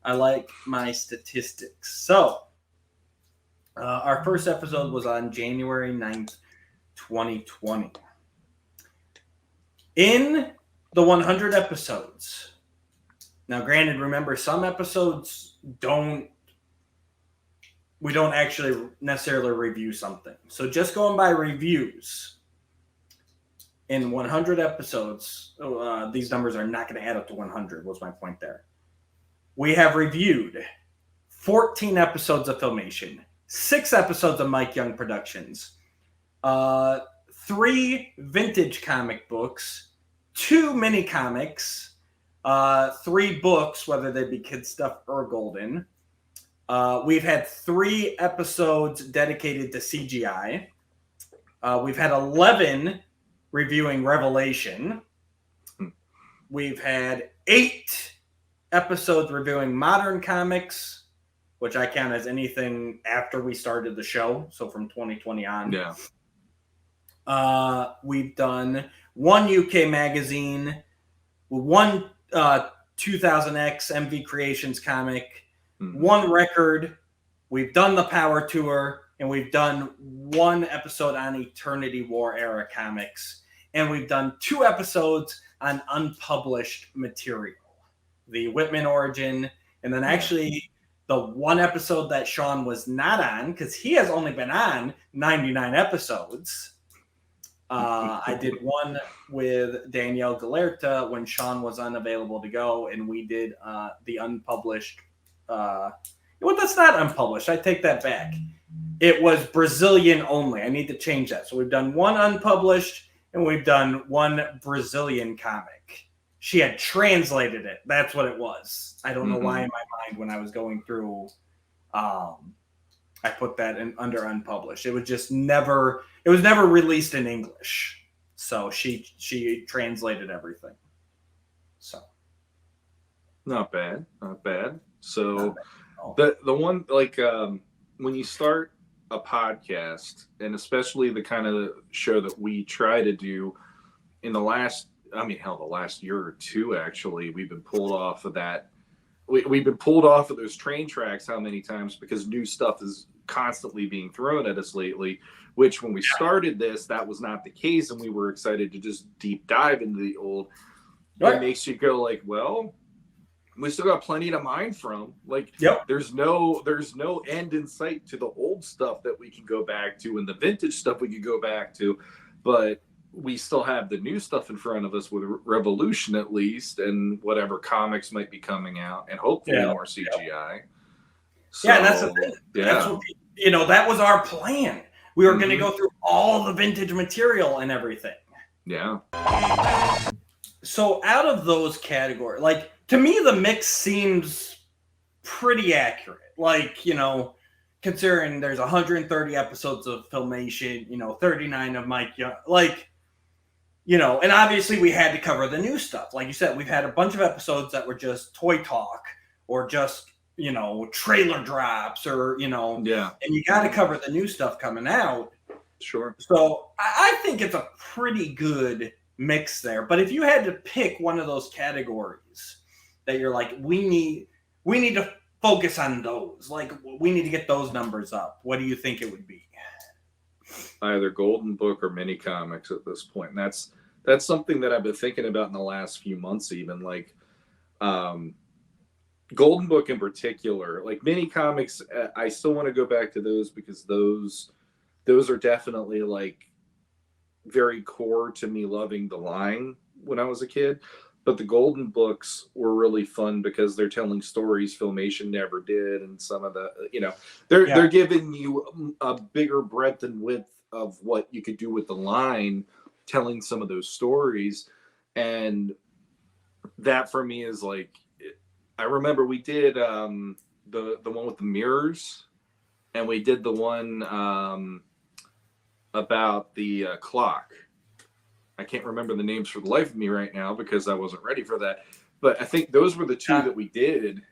I like my statistics. So our first episode was on January 9th, 2020. In the 100 episodes. Now, granted, remember, some episodes we don't actually necessarily review something. So just going by reviews, in 100 episodes, these numbers are not going to add up to 100, was my point there. We have reviewed 14 episodes of Filmation, 6 episodes of Mike Young Productions, 3 vintage comic books, 2 mini comics, 3 books, whether they be kid stuff or golden. We've had 3 episodes dedicated to CGI. We've had 11 reviewing Revelation. We've had 8 episodes reviewing modern comics, which I count as anything after we started the show, so from 2020 on. Yeah. We've done 1 UK magazine, 1 2000X MV Creations comic, 1 record. We've done the Power Tour, and we've done 1 episode on Eternity War era comics, and we've done 2 episodes on unpublished material, the Whitman origin, and then actually the 1 episode that Sean was not on, because he has only been on 99 episodes. I did 1 with Danielle Galerta when Sean was unavailable to go, and we did the unpublished. Well, that's not unpublished. I take that back. It was Brazilian only. I need to change that. So we've done 1 unpublished, and we've done 1 Brazilian comic. She had translated it. That's what it was. I don't know why in my mind when I was going through, I put that in under unpublished. It was just never. It was never released in English. So she translated everything. So not bad. So not bad. the one, like, when you start a podcast, and especially the kind of show that we try to do in the last year or 2, actually, we've been pulled off of that. We've been pulled off of those train tracks how many times, because new stuff is constantly being thrown at us lately, which when we started this, that was not the case, and we were excited to just deep dive into the old. Right. It makes you go like, well, we still got plenty to mine from. Like, there's no end in sight to the old stuff that we can go back to, and the vintage stuff we could go back to, but we still have the new stuff in front of us with Revolution, at least, and whatever comics might be coming out, and hopefully more CGI. So, yeah, that's the thing. Yeah. That's what, that was our plan. We were going to go through all the vintage material and everything. Yeah. So out of those categories, like, to me, the mix seems pretty accurate. Like, considering there's 130 episodes of Filmation, 39 of Mike Young, like, and obviously we had to cover the new stuff. Like you said, we've had a bunch of episodes that were just toy talk or just, trailer drops or, and you got to cover the new stuff coming out. Sure. So I think it's a pretty good mix there. But if you had to pick one of those categories that you're like, we need to focus on those, like, we need to get those numbers up, what do you think it would be? Either Golden Book or mini comics at this point. And that's something that I've been thinking about in the last few months, even, like, Golden Book in particular. Like, mini comics, I still want to go back to those, because those are definitely, like, very core to me loving the line when I was a kid. But the Golden Books were really fun because they're telling stories Filmation never did, and some of the, they're giving you a bigger breadth and width of what you could do with the line, telling some of those stories. And that for me is like, I remember we did the one with the mirrors, and we did the one about the clock. I can't remember the names for the life of me right now because I wasn't ready for that. But I think those were the two that we did.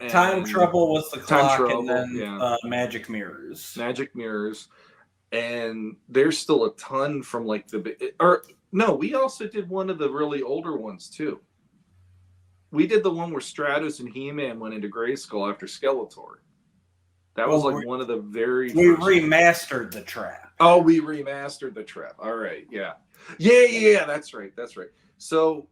Time Trouble was the clock, and then Magic Mirrors. And there's still a ton from like we also did one of the really older ones too. We did the one where Stratos and He-Man went into Grayskull after Skeletor. That was one of the very first. Remastered the trap. Oh, we remastered the trap. All right, yeah. That's right. So,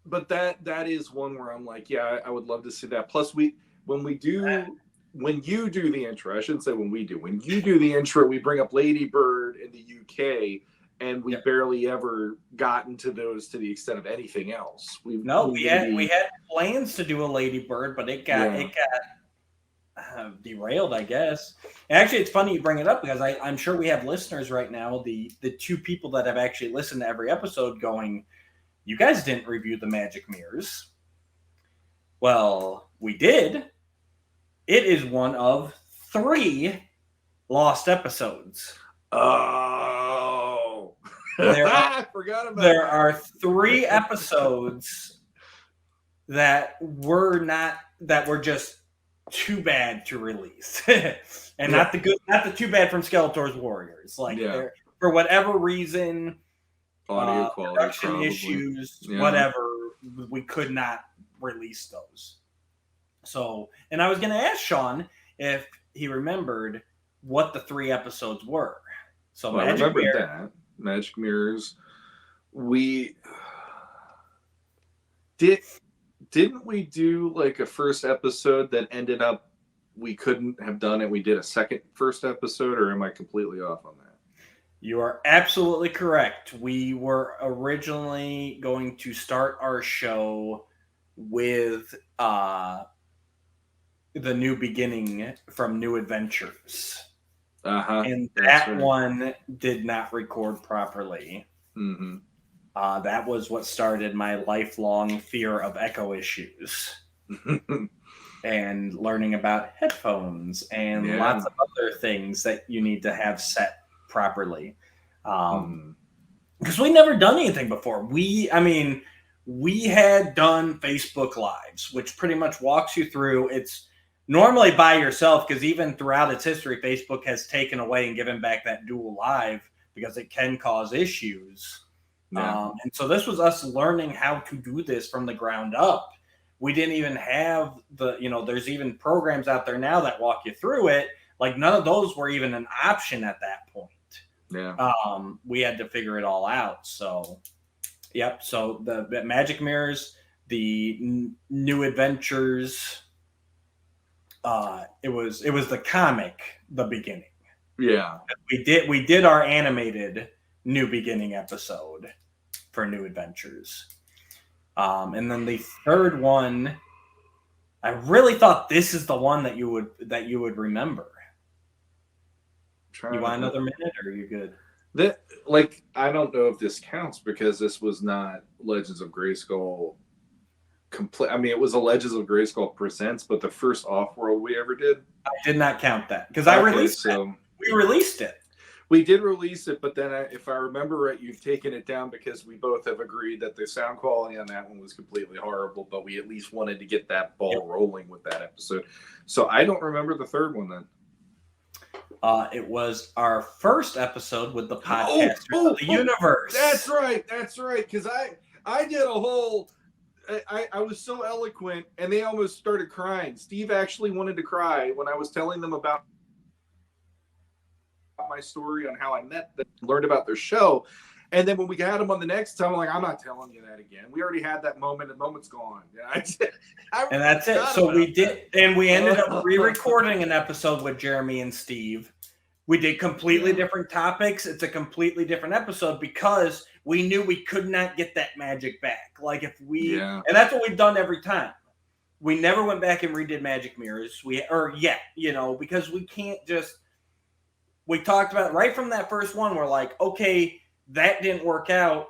but that is one where I'm like, yeah, I would love to see that. Plus, when you do the intro, I shouldn't say when we do. When you do the intro, we bring up Lady Bird in the UK. And we barely ever got into those to the extent of anything else. We had plans to do a Lady Bird, but it got derailed, I guess. And actually, it's funny you bring it up because I'm sure we have listeners right now. The two people that have actually listened to every episode going, "You guys didn't review the Magic Mirrors." Well, we did. It is one of 3 lost episodes. Oh, I forgot about there that. Are 3 episodes that were just too bad to release, and not the too bad from Skeletor's Warriors. Like for whatever reason, audio quality, production issues, whatever, we could not release those. So, and I was going to ask Sean if he remembered what the 3 episodes were. So I remember that Magic Mirrors. We didn't we do like a first episode that ended up we couldn't have done it. We did a first episode, or am I completely off on that? You are absolutely correct. We were originally going to start our show with the New Beginning from New Adventures. And that one did not record properly. Mm-hmm. That was what started my lifelong fear of echo issues and learning about headphones and lots of other things that you need to have set properly. Because we never done anything before. We had done Facebook Lives, which pretty much walks you through. It's normally by yourself, because even throughout its history, Facebook has taken away and given back that dual live because it can cause issues. Yeah. And so this was us learning how to do this from the ground up. We didn't even have there's even programs out there now that walk you through it. Like none of those were even an option at that point. Yeah. We had to figure it all out. So, yep. So the Magic Mirrors, the New Adventures, it was the comic, The Beginning. Yeah. We did our animated New Beginning episode for New Adventures. And then the third one, I really thought this is the one that you would remember. You want another minute, or are you good? I don't know if this counts because this was not Legends of Grayskull complete. I mean, it was a Legends of Grayskull Presents, but the first Off-World we ever did. I did not count that because I released it. We released it. We did release it, but then if I remember right, you've taken it down because we both have agreed that the sound quality on that one was completely horrible, but we at least wanted to get that ball rolling with that episode. So I don't remember the third one then. It was our first episode with the Podcasters of the Universe. That's right. Because I did a whole... I was so eloquent, and they almost started crying. Steve actually wanted to cry when I was telling them about my story on how I met them, learned about their show. And then when we got them on the next time, I'm like, I'm not telling you that again. We already had that moment. The moment's gone. And that's it. So we did, and we ended up re-recording an episode with Jeremy and Steve. We did completely different topics. It's a completely different episode because we knew we could not get that magic back. Like if we, and that's what we've done every time. We never went back and redid Magic Mirrors. Because we can't just. We talked about right from that first one. We're like, okay, that didn't work out.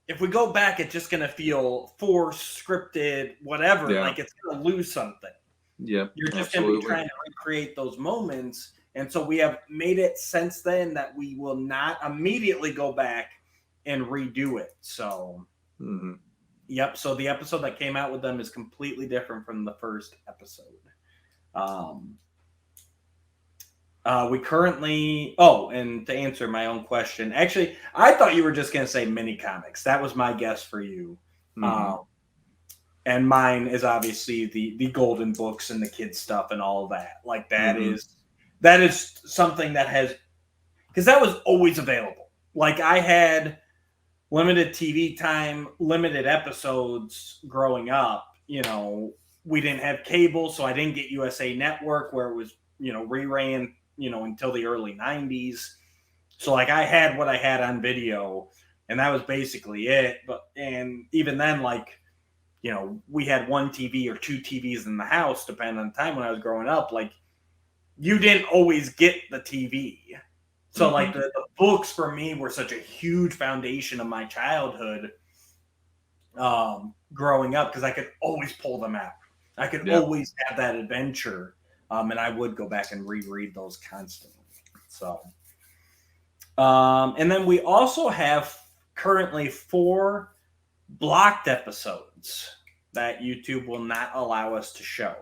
if we go back, it's just gonna feel forced, scripted, whatever. Yeah. Like it's gonna lose something. Yep. You're just gonna be trying to recreate those moments. And so we have made it since then that we will not immediately go back and redo it. So, Yep. So the episode that came out with them is completely different from the first episode. We currently, and to answer my own question, actually, I thought you were just going to say mini comics. That was my guess for you. And mine is obviously the golden books and the kids stuff and all of that. Like that is something that has, because that was always available. Like I had limited TV time, limited episodes growing up. You know, we didn't have cable, so I didn't get USA Network where it was, reran, until the early 90s. So like I had what I had on video and that was basically it. And even then, like, we had one TV or two TVs in the house, depending on the time when I was growing up. Like you didn't always get the TV. So like the books for me were such a huge foundation of my childhood growing up because I could always pull them out. I could always have that adventure. And I would go back and reread those constantly. So, and then we also have currently 4 blocked episodes that YouTube will not allow us to show.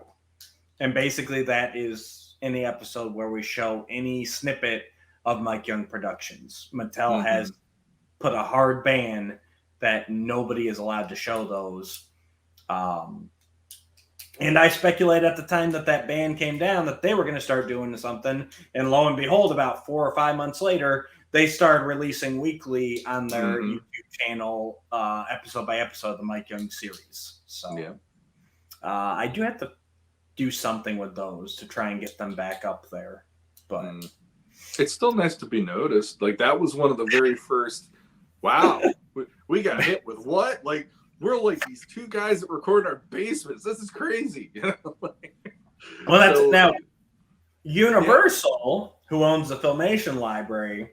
And basically that is any episode where we show any snippet of Mike Young Productions. Mattel has put a hard ban that nobody is allowed to show those. And I speculated at the time that ban came down that they were going to start doing something. And lo and behold, about 4 or 5 months later, they started releasing weekly on their YouTube channel, episode by episode, the Mike Young series. So I do have to do something with those to try and get them back up there. But it's still nice to be noticed. Like that was one of the very first, wow, we got hit with what? Like, we're like these 2 guys that record in our basements. This is crazy. Well, that's now Universal, who owns the Filmation library,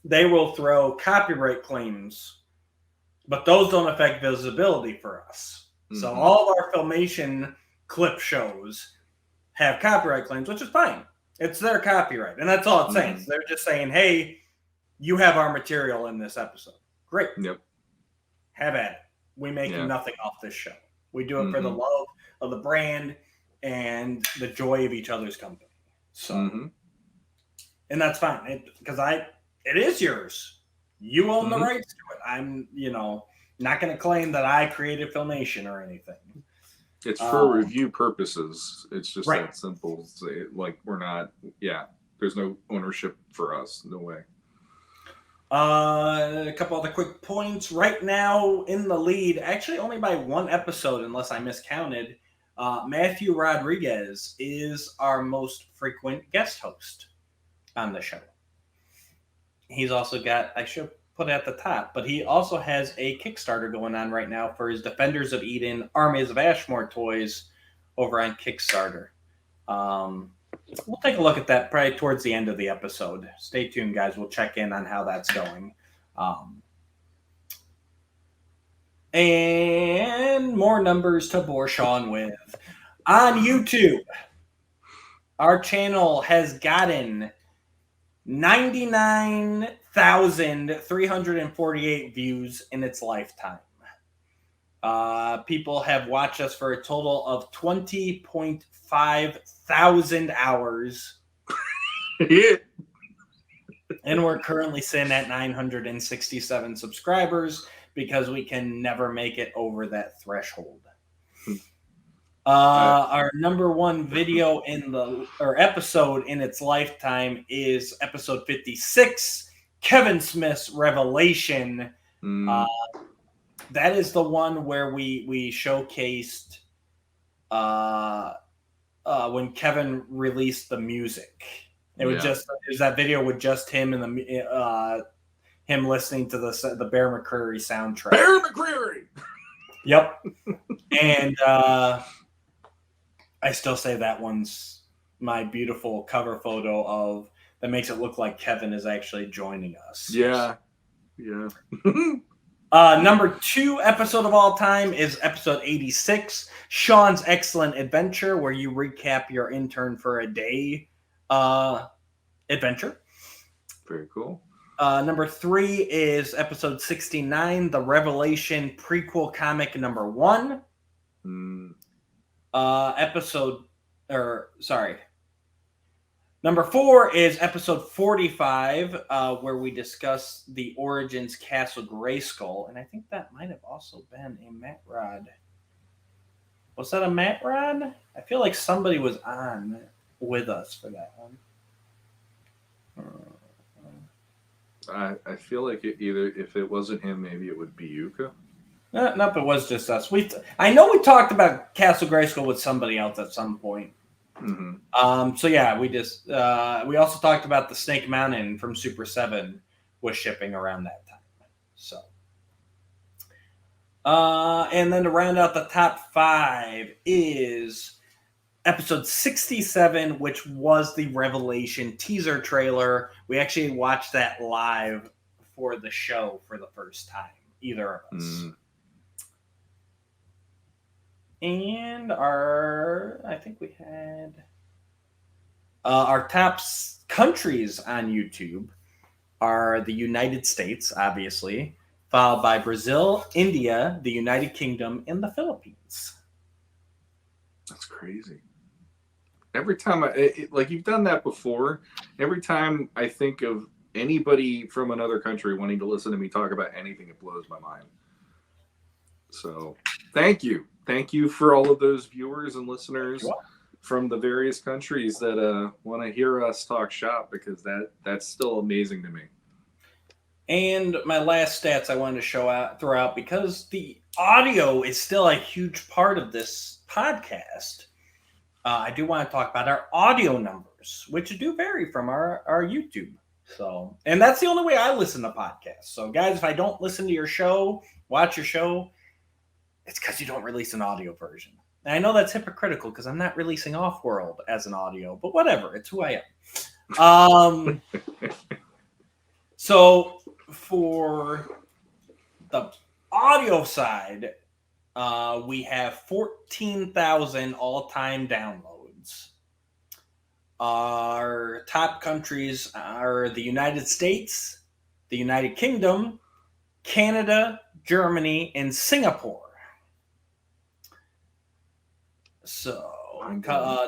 they will throw copyright claims, but those don't affect visibility for us. So all of our Filmation clip shows have copyright claims, which is fine. It's their copyright. And that's all it's saying. So they're just saying, hey, you have our material in this episode. Great. Yep. Have at it. We make nothing off this show. We do it for the love of the brand and the joy of each other's company. So, and that's fine because it is yours. You own the rights to it. I'm, not going to claim that I created Filmation or anything. It's for review purposes. It's just that simple. Like we're not. There's no ownership for us. No way. A couple other quick points. Right now in the lead, actually only by 1 episode, unless I miscounted, Matthew Rodriguez is our most frequent guest host on the show. He's also got, I should put it at the top, but he also has a Kickstarter going on right now for his Defenders of Eden, Armies of Ashmore toys over on Kickstarter. We'll take a look at that probably towards the end of the episode. Stay tuned, guys. We'll check in on how that's going. And more numbers to bore Sean with. On YouTube, our channel has gotten 99,348 views in its lifetime. People have watched us for a total of 20.5 thousand hours. And we're currently sitting at 967 subscribers because we can never make it over that threshold. Our number 1 video episode in its lifetime is episode 56, Kevin Smith's Revelation. That is the one where we showcased when Kevin released the music. It was that video with just him and him listening to the Bear McCreary soundtrack. Bear McCreary. Yep. And I still say that one's my beautiful cover photo that makes it look like Kevin is actually joining us. Yeah. Number 2 episode of all time is episode 86, Sean's Excellent Adventure, where you recap your intern for a day adventure. Very cool. Number 3 is episode 69, The Revelation prequel comic number 1. Number 4 is episode 45, where we discuss the Origins Castle Grayskull, and I think that might have also been a Matt Rod. Was that a Matt Rod? I feel like somebody was on with us for that one. I feel like either if it wasn't him, maybe it would be Yuka. Nope, it was just us. I know we talked about Castle Grayskull with somebody else at some point. Mm-hmm. So yeah, we also talked about the Snake Mountain from Super 7 was shipping around that time. So, and then to round out the top 5 is episode 67, which was the Revelation teaser trailer. We actually watched that live for the show for the first time, either of us. And I think we had our top countries on YouTube are the United States, obviously, followed by Brazil, India, the United Kingdom, and the Philippines. That's crazy. Every time like you've done that before, every time I think of anybody from another country wanting to listen to me talk about anything, it blows my mind. So thank you for all of those viewers and listeners from the various countries that want to hear us talk shop, because that's still amazing to me. And my last stats I wanted to throw out, because the audio is still a huge part of this podcast. I do want to talk about our audio numbers, which do vary from our YouTube. So, and that's the only way I listen to podcasts. So, guys, if I don't listen to your show, watch your show, it's because you don't release an audio version. And I know that's hypocritical because I'm not releasing Offworld as an audio, but whatever. It's who I am. So, for the audio side, we have 14,000 all-time downloads. Our top countries are the United States, the United Kingdom, Canada, Germany, and Singapore. So,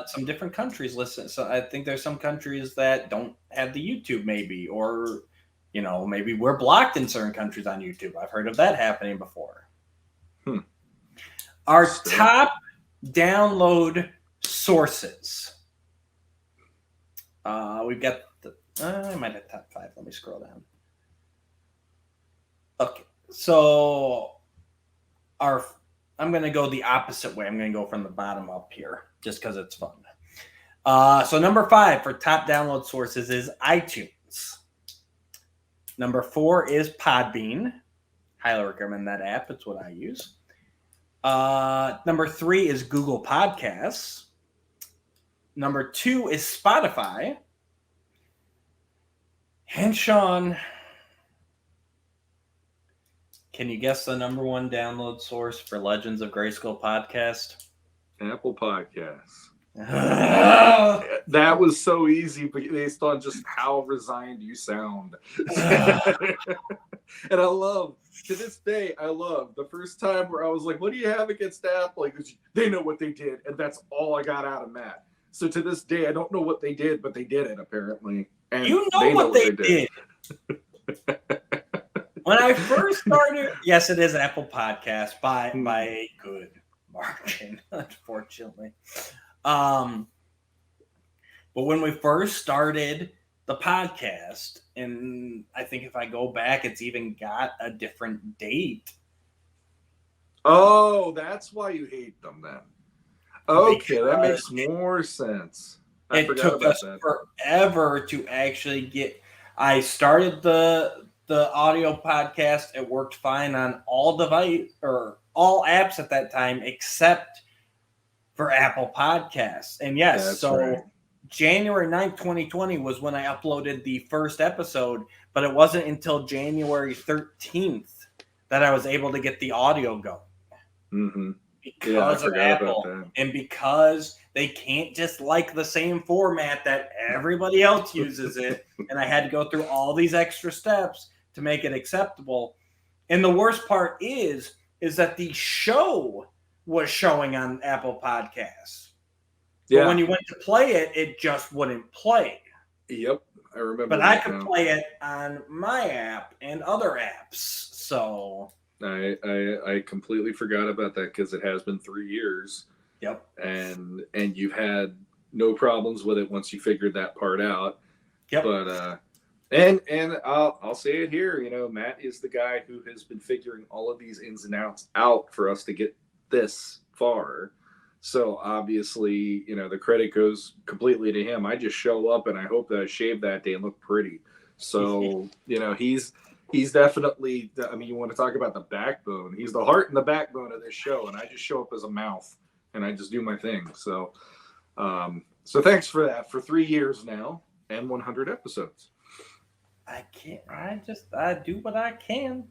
some different countries listen. So, I think there's some countries that don't have the YouTube, maybe, or, maybe we're blocked in certain countries on YouTube. I've heard of that happening before. Our top download sources. We've got I might have top 5. Let me scroll down. Okay, so I'm going to go the opposite way. I'm going to go from the bottom up here, just because it's fun. So number 5 for top download sources is iTunes. Number 4 is Podbean. Highly recommend that app. It's what I use. Number 3 is Google Podcasts. Number 2 is Spotify. And Sean, can you guess the number 1 download source for Legends of Grayskull podcast? Apple Podcasts. That was so easy based on just how resigned you sound. And to this day, I love the first time where I was like, what do you have against Apple? Like, they know what they did, and that's all I got out of Matt. So to this day, I don't know what they did, but they did it, apparently. And you know what they did. When I first started, yes, it is Apple Podcast by a good margin, unfortunately. But when we first started the podcast, and I think if I go back, it's even got a different date. Oh, that's why you hate them then. Okay, that makes more sense. It took us forever to actually get. I started the audio podcast. It worked fine on all all apps at that time, except for Apple Podcasts. And yes, right. January 9th, 2020 was when I uploaded the first episode, but it wasn't until January 13th that I was able to get the audio going. Mm-hmm. Because of Apple, and because they can't just like the same format that everybody else uses it, and I had to go through all these extra steps to make it acceptable. And the worst part is that the show was showing on Apple Podcasts. But when you went to play it, it just wouldn't play. Yep, I remember. But I could play it on my app and other apps. So I completely forgot about that because it has been 3 years. Yep. And you've had no problems with it once you figured that part out. Yep. But and I'll say it here, you know, Matt is the guy who has been figuring all of these ins and outs out for us to get this far. So obviously, you know, the credit goes completely to him. I just show up and I hope that I shave that day and look pretty. So, you know, he's definitely, I mean, you want to talk about the backbone. He's the heart and the backbone of this show. And I just show up as a mouth and I just do my thing. So, so thanks for that for 3 years now and 100 episodes. I do what I can.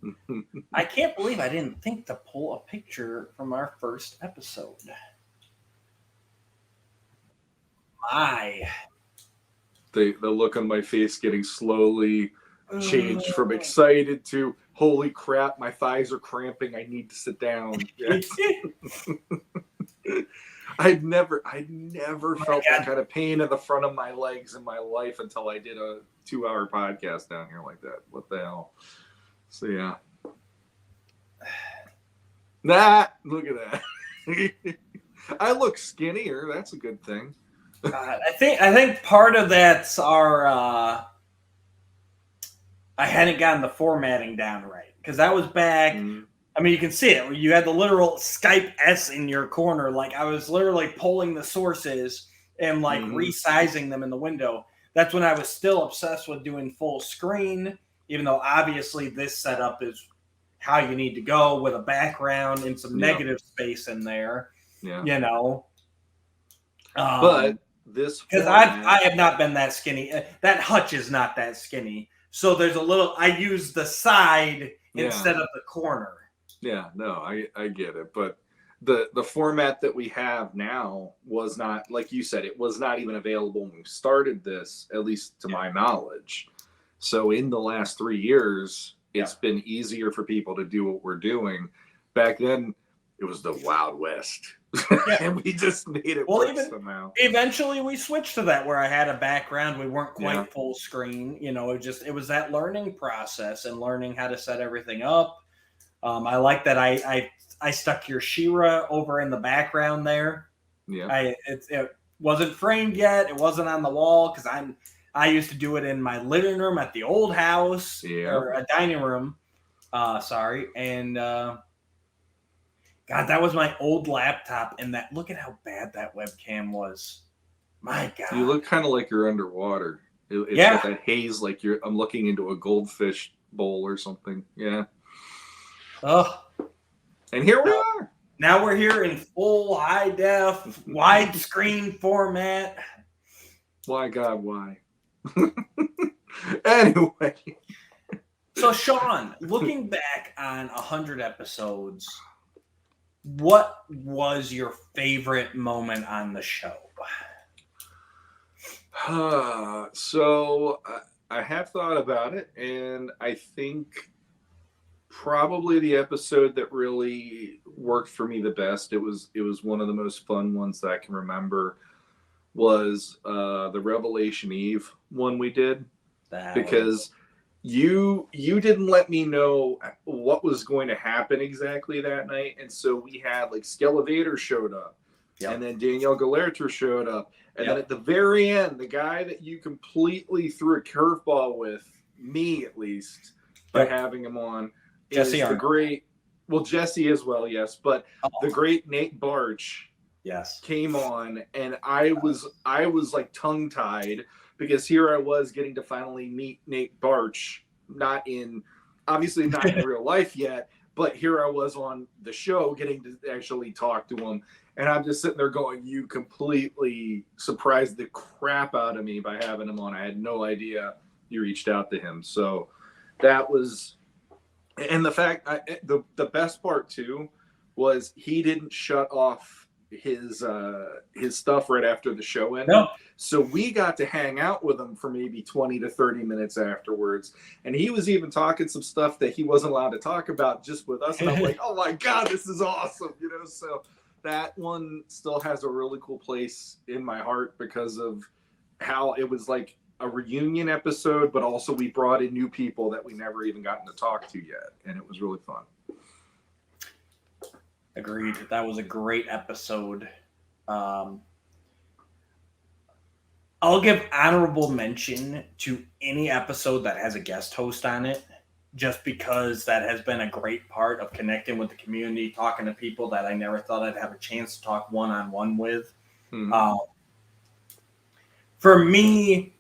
I can't believe I didn't think to pull a picture from our first episode. The look on my face getting slowly changed from excited to holy crap, my thighs are cramping, I need to sit down. I'd never felt that kind of pain in the front of my legs in my life until I did a 2-hour podcast down here like that. What the hell? So yeah. Look at that. I look skinnier. That's a good thing. I think part of that's our I hadn't gotten the formatting down right because that was back. I mean, you can see it where you had the literal Skype S in your corner. Like I was literally pulling the sources and like resizing them in the window. That's when I was still obsessed with doing full screen, even though obviously this setup is how you need to go with a background and some negative space in there. Yeah, you know. But this because I have not been that skinny. That hutch is not that skinny. So there's a little. I use the side instead of the corner. Yeah, no, I get it, but the format that we have now was not, like you said, it was not even available when we started this, at least to my knowledge. So in the last 3 years, it's been easier for people to do what we're doing. Back then, it was the Wild West. And we just made it work somehow. Eventually we switched to that where I had a background. We weren't quite full screen. You know, it was that learning process and learning how to set everything up. I like that I stuck your She-Ra over in the background there. Yeah. It wasn't framed yet. It wasn't on the wall because I used to do it in my living room at the old house or a dining room. Sorry. And God, that was my old laptop. And look at how bad that webcam was. My God. You look kind of like you're underwater. It's got that haze like I'm looking into a goldfish bowl or something. Yeah. Oh. And here we are. Now we're here in full high def, widescreen format. Why, God, why? Anyway. So, Sean, looking back on 100 episodes, what was your favorite moment on the show? So, I have thought about it, and I think probably the episode that really worked for me the best, it was one of the most fun ones that I can remember, was the Revelation Eve one we did. Because you didn't let me know what was going to happen exactly that night, and so we had like Skelevator showed up, and then Danielle Galerter showed up, and then at the very end, the guy that you completely threw a curveball with, me at least, by having him on, Jesse is the great, well, Jesse as well, yes, but the great Nate Barch came on, and I was like tongue-tied because here I was getting to finally meet Nate Barch, obviously not in real life yet, but here I was on the show getting to actually talk to him, and I'm just sitting there going, you completely surprised the crap out of me by having him on. I had no idea you reached out to him, so that was And the fact, the best part too was he didn't shut off his stuff right after the show ended. No. So we got to hang out with him for maybe 20 to 30 minutes afterwards. And he was even talking some stuff that he wasn't allowed to talk about just with us. And I'm like, oh my God, this is awesome. You know, so that one still has a really cool place in my heart because of how it was like a reunion episode, but also we brought in new people that we never even gotten to talk to yet. And it was really fun. Agreed. That was a great episode. I'll give honorable mention to any episode that has a guest host on it, just because that has been a great part of connecting with the community, talking to people that I never thought I'd have a chance to talk one-on-one with. Mm-hmm. For me,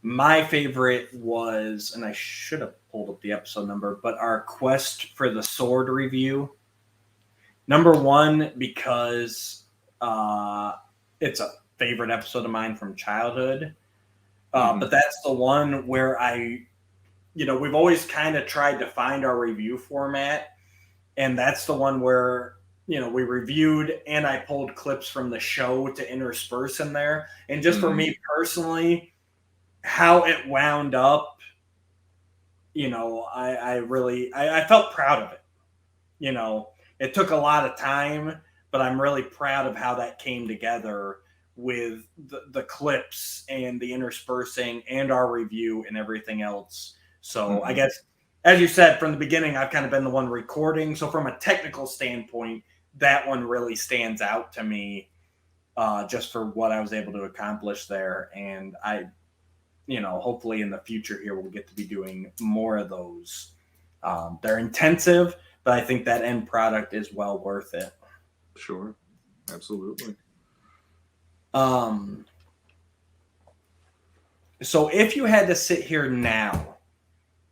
my favorite was, and I should have pulled up the episode number, but our Quest for the Sword review. Number one, because it's a favorite episode of mine from childhood. But that's the one where we've always kind of tried to find our review format. And that's the one where, we reviewed and I pulled clips from the show to intersperse in there. And just for me personally, how it wound up, I felt proud of it. It took a lot of time, but I'm really proud of how that came together with the clips and the interspersing and our review and everything else. So I guess, as you said, from the beginning, I've kind of been the one recording. So from a technical standpoint, that one really stands out to me just for what I was able to accomplish there. And hopefully in the future here, we'll get to be doing more of those. They're intensive, but I think that end product is well worth it. Sure. Absolutely. So if you had to sit here now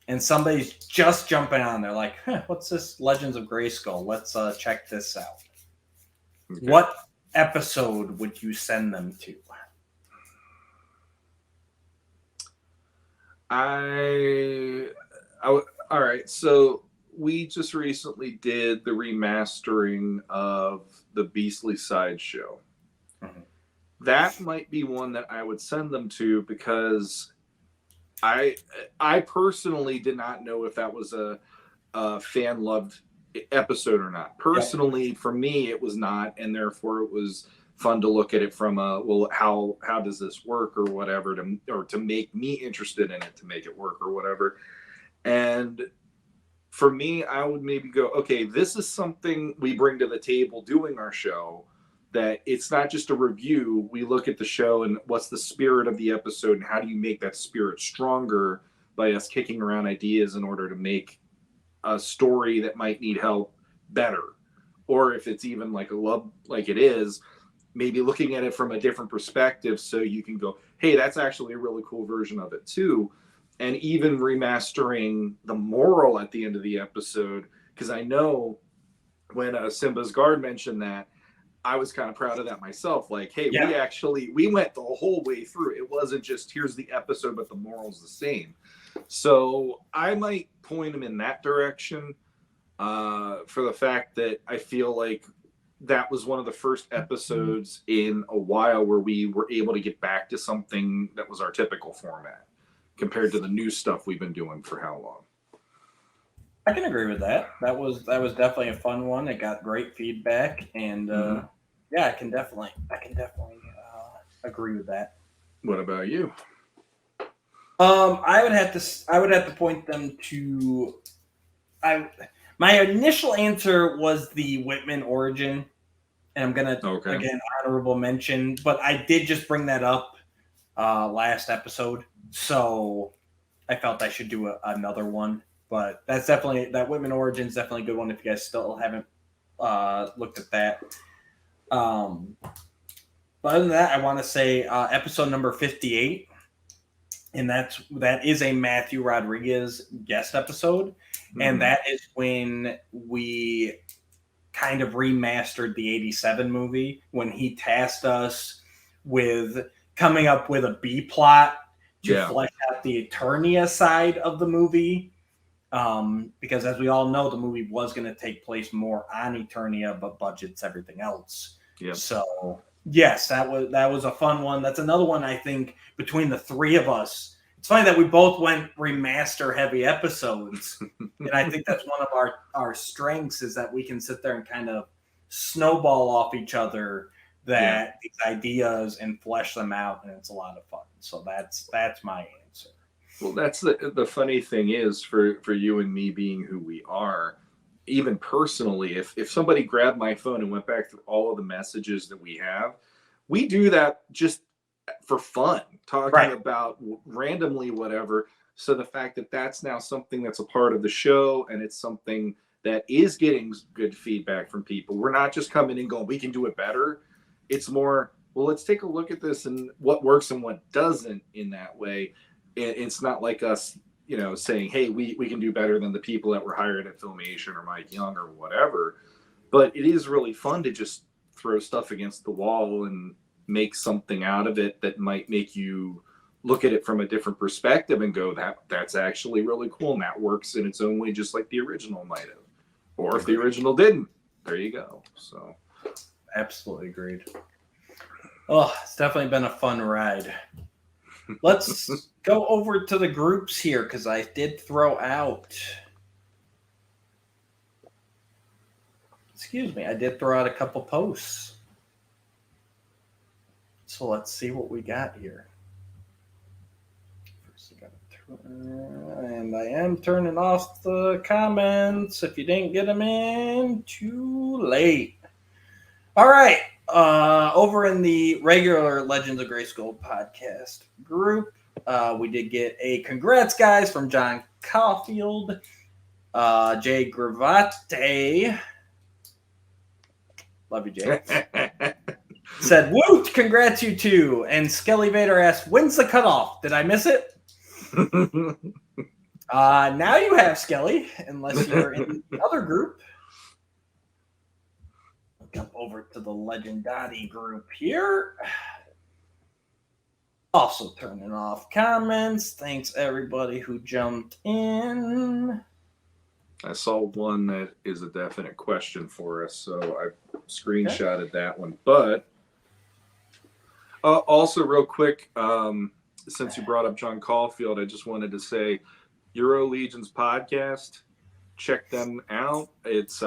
and somebody's just jumping on there like, what's this Legends of Grayskull? Let's check this out. Okay. What episode would you send them to? All right. So we just recently did the remastering of the Beastly Sideshow. Mm-hmm. That might be one that I would send them to because I personally did not know if that was a fan loved episode or not. Personally, for me, it was not, and therefore it was fun to look at it from how does this work or whatever to make me interested in it, to make it work or whatever. And for me, I would maybe go, okay, this is something we bring to the table doing our show, that it's not just a review. We look at the show and what's the spirit of the episode and how do you make that spirit stronger by us kicking around ideas in order to make a story that might need help better. Or if it's even like a love, like it is, maybe looking at it from a different perspective so you can go, hey, that's actually a really cool version of it too. And even remastering the moral at the end of the episode, because I know when Simba's Guard mentioned that, I was kind of proud of that myself. Like, hey, we went the whole way through. It wasn't just here's the episode, but the moral's the same. So I might point them in that direction for the fact that I feel like that was one of the first episodes in a while where we were able to get back to something that was our typical format compared to the new stuff we've been doing for how long. I can agree with that. That was definitely a fun one. It got great feedback, and I can definitely agree with that. What about you? I would have to point them to. My initial answer was the Whitman origin, and I'm gonna again honorable mention, but I did just bring that up last episode, so I felt I should do another one. But that's definitely, that Whitman origin is definitely a good one if you guys still haven't looked at that. But other than that, I want to say episode number 58, and that is a Matthew Rodriguez guest episode, and that is when we kind of remastered the 87 movie, when he tasked us with coming up with a B plot to flesh out the Eternia side of the movie. Because as we all know, the movie was going to take place more on Eternia, but budgets everything else. Yep. So yes, that was a fun one. That's another one I think between the three of us. It's funny that we both went remaster heavy episodes, and I think that's one of our strengths is that we can sit there and kind of snowball off each other these ideas and flesh them out, and it's a lot of fun. So that's my answer. Well, that's the funny thing is for you and me being who we are, even personally, if somebody grabbed my phone and went back through all of the messages that we do that just for fun, talking about randomly whatever. So the fact that that's now something that's a part of the show and it's something that is getting good feedback from people. We're not just coming and going, we can do it better. It's more, well, let's take a look at this and what works and what doesn't in that way. It's not like us, saying, hey, we can do better than the people that were hired at Filmation or Mike Young or whatever. But it is really fun to just throw stuff against the wall and make something out of it that might make you look at it from a different perspective and go, that's actually really cool. And that works in its own way, just like the original might have. Or if the original didn't, there you go. So absolutely agreed. Oh, it's definitely been a fun ride. Let's go over to the groups here because I did throw out. I did throw out a couple posts. So let's see what we got here. First, and I am turning off the comments if you didn't get them in. Too late. All right. Over in the regular Legends of Grayskull podcast group, we did get a congrats, guys, from John Caulfield, Jay Gravate. Love you, Jay. Said, woot, congrats, you two. And Skelly Vader asked, when's the cutoff? Did I miss it? Now you have, Skelly, unless you're in the other group. Jump over to the Legendati group here. Also turning off comments. Thanks, everybody who jumped in. I saw one that is a definite question for us, so I screenshotted that one. But also, real quick, since you brought up John Caulfield, I just wanted to say Euro Legions podcast, check them out. It's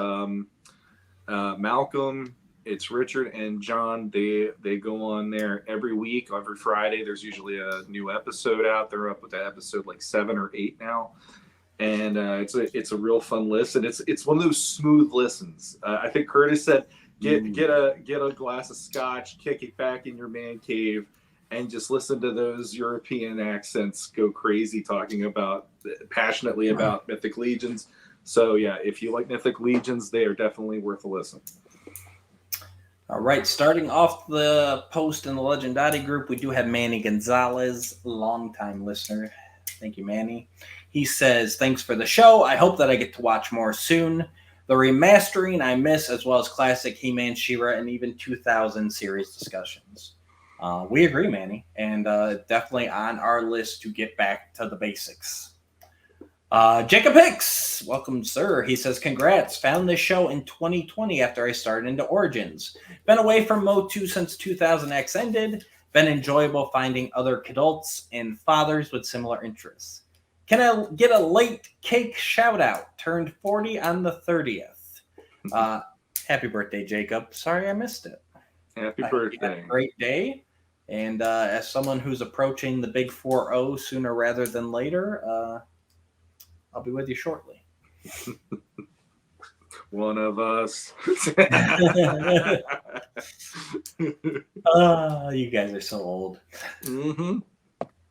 Malcolm, it's Richard and John. They go on there every week, every Friday. There's usually a new episode out. They're up with that episode like 7 or 8 now, and it's a real fun listen. It's one of those smooth listens. I think Curtis said get a glass of scotch, kick it back in your man cave, and just listen to those European accents go crazy talking passionately about Mythic Legions. So, yeah, if you like Mythic Legions, they are definitely worth a listen. All right, starting off the post in the Legendati group, we do have Manny Gonzalez, longtime listener. Thank you, Manny. He says, thanks for the show. I hope that I get to watch more soon. The remastering I miss, as well as classic He-Man, She-Ra, and even 2000 series discussions. We agree, Manny, and definitely on our list to get back to the basics. Jacob Hicks, welcome, sir. He says, congrats. Found this show in 2020 after I started into Origins. Been away from Mode 2 since 2000X ended. Been enjoyable finding other kidults and fathers with similar interests. Can I get a late cake shout out? Turned 40 on the 30th. Happy birthday, Jacob. Sorry I missed it. Happy birthday. You had a great day. And as someone who's approaching the big 4-0 sooner rather than later, I'll be with you shortly. One of us. You guys are so old. Mm-hmm.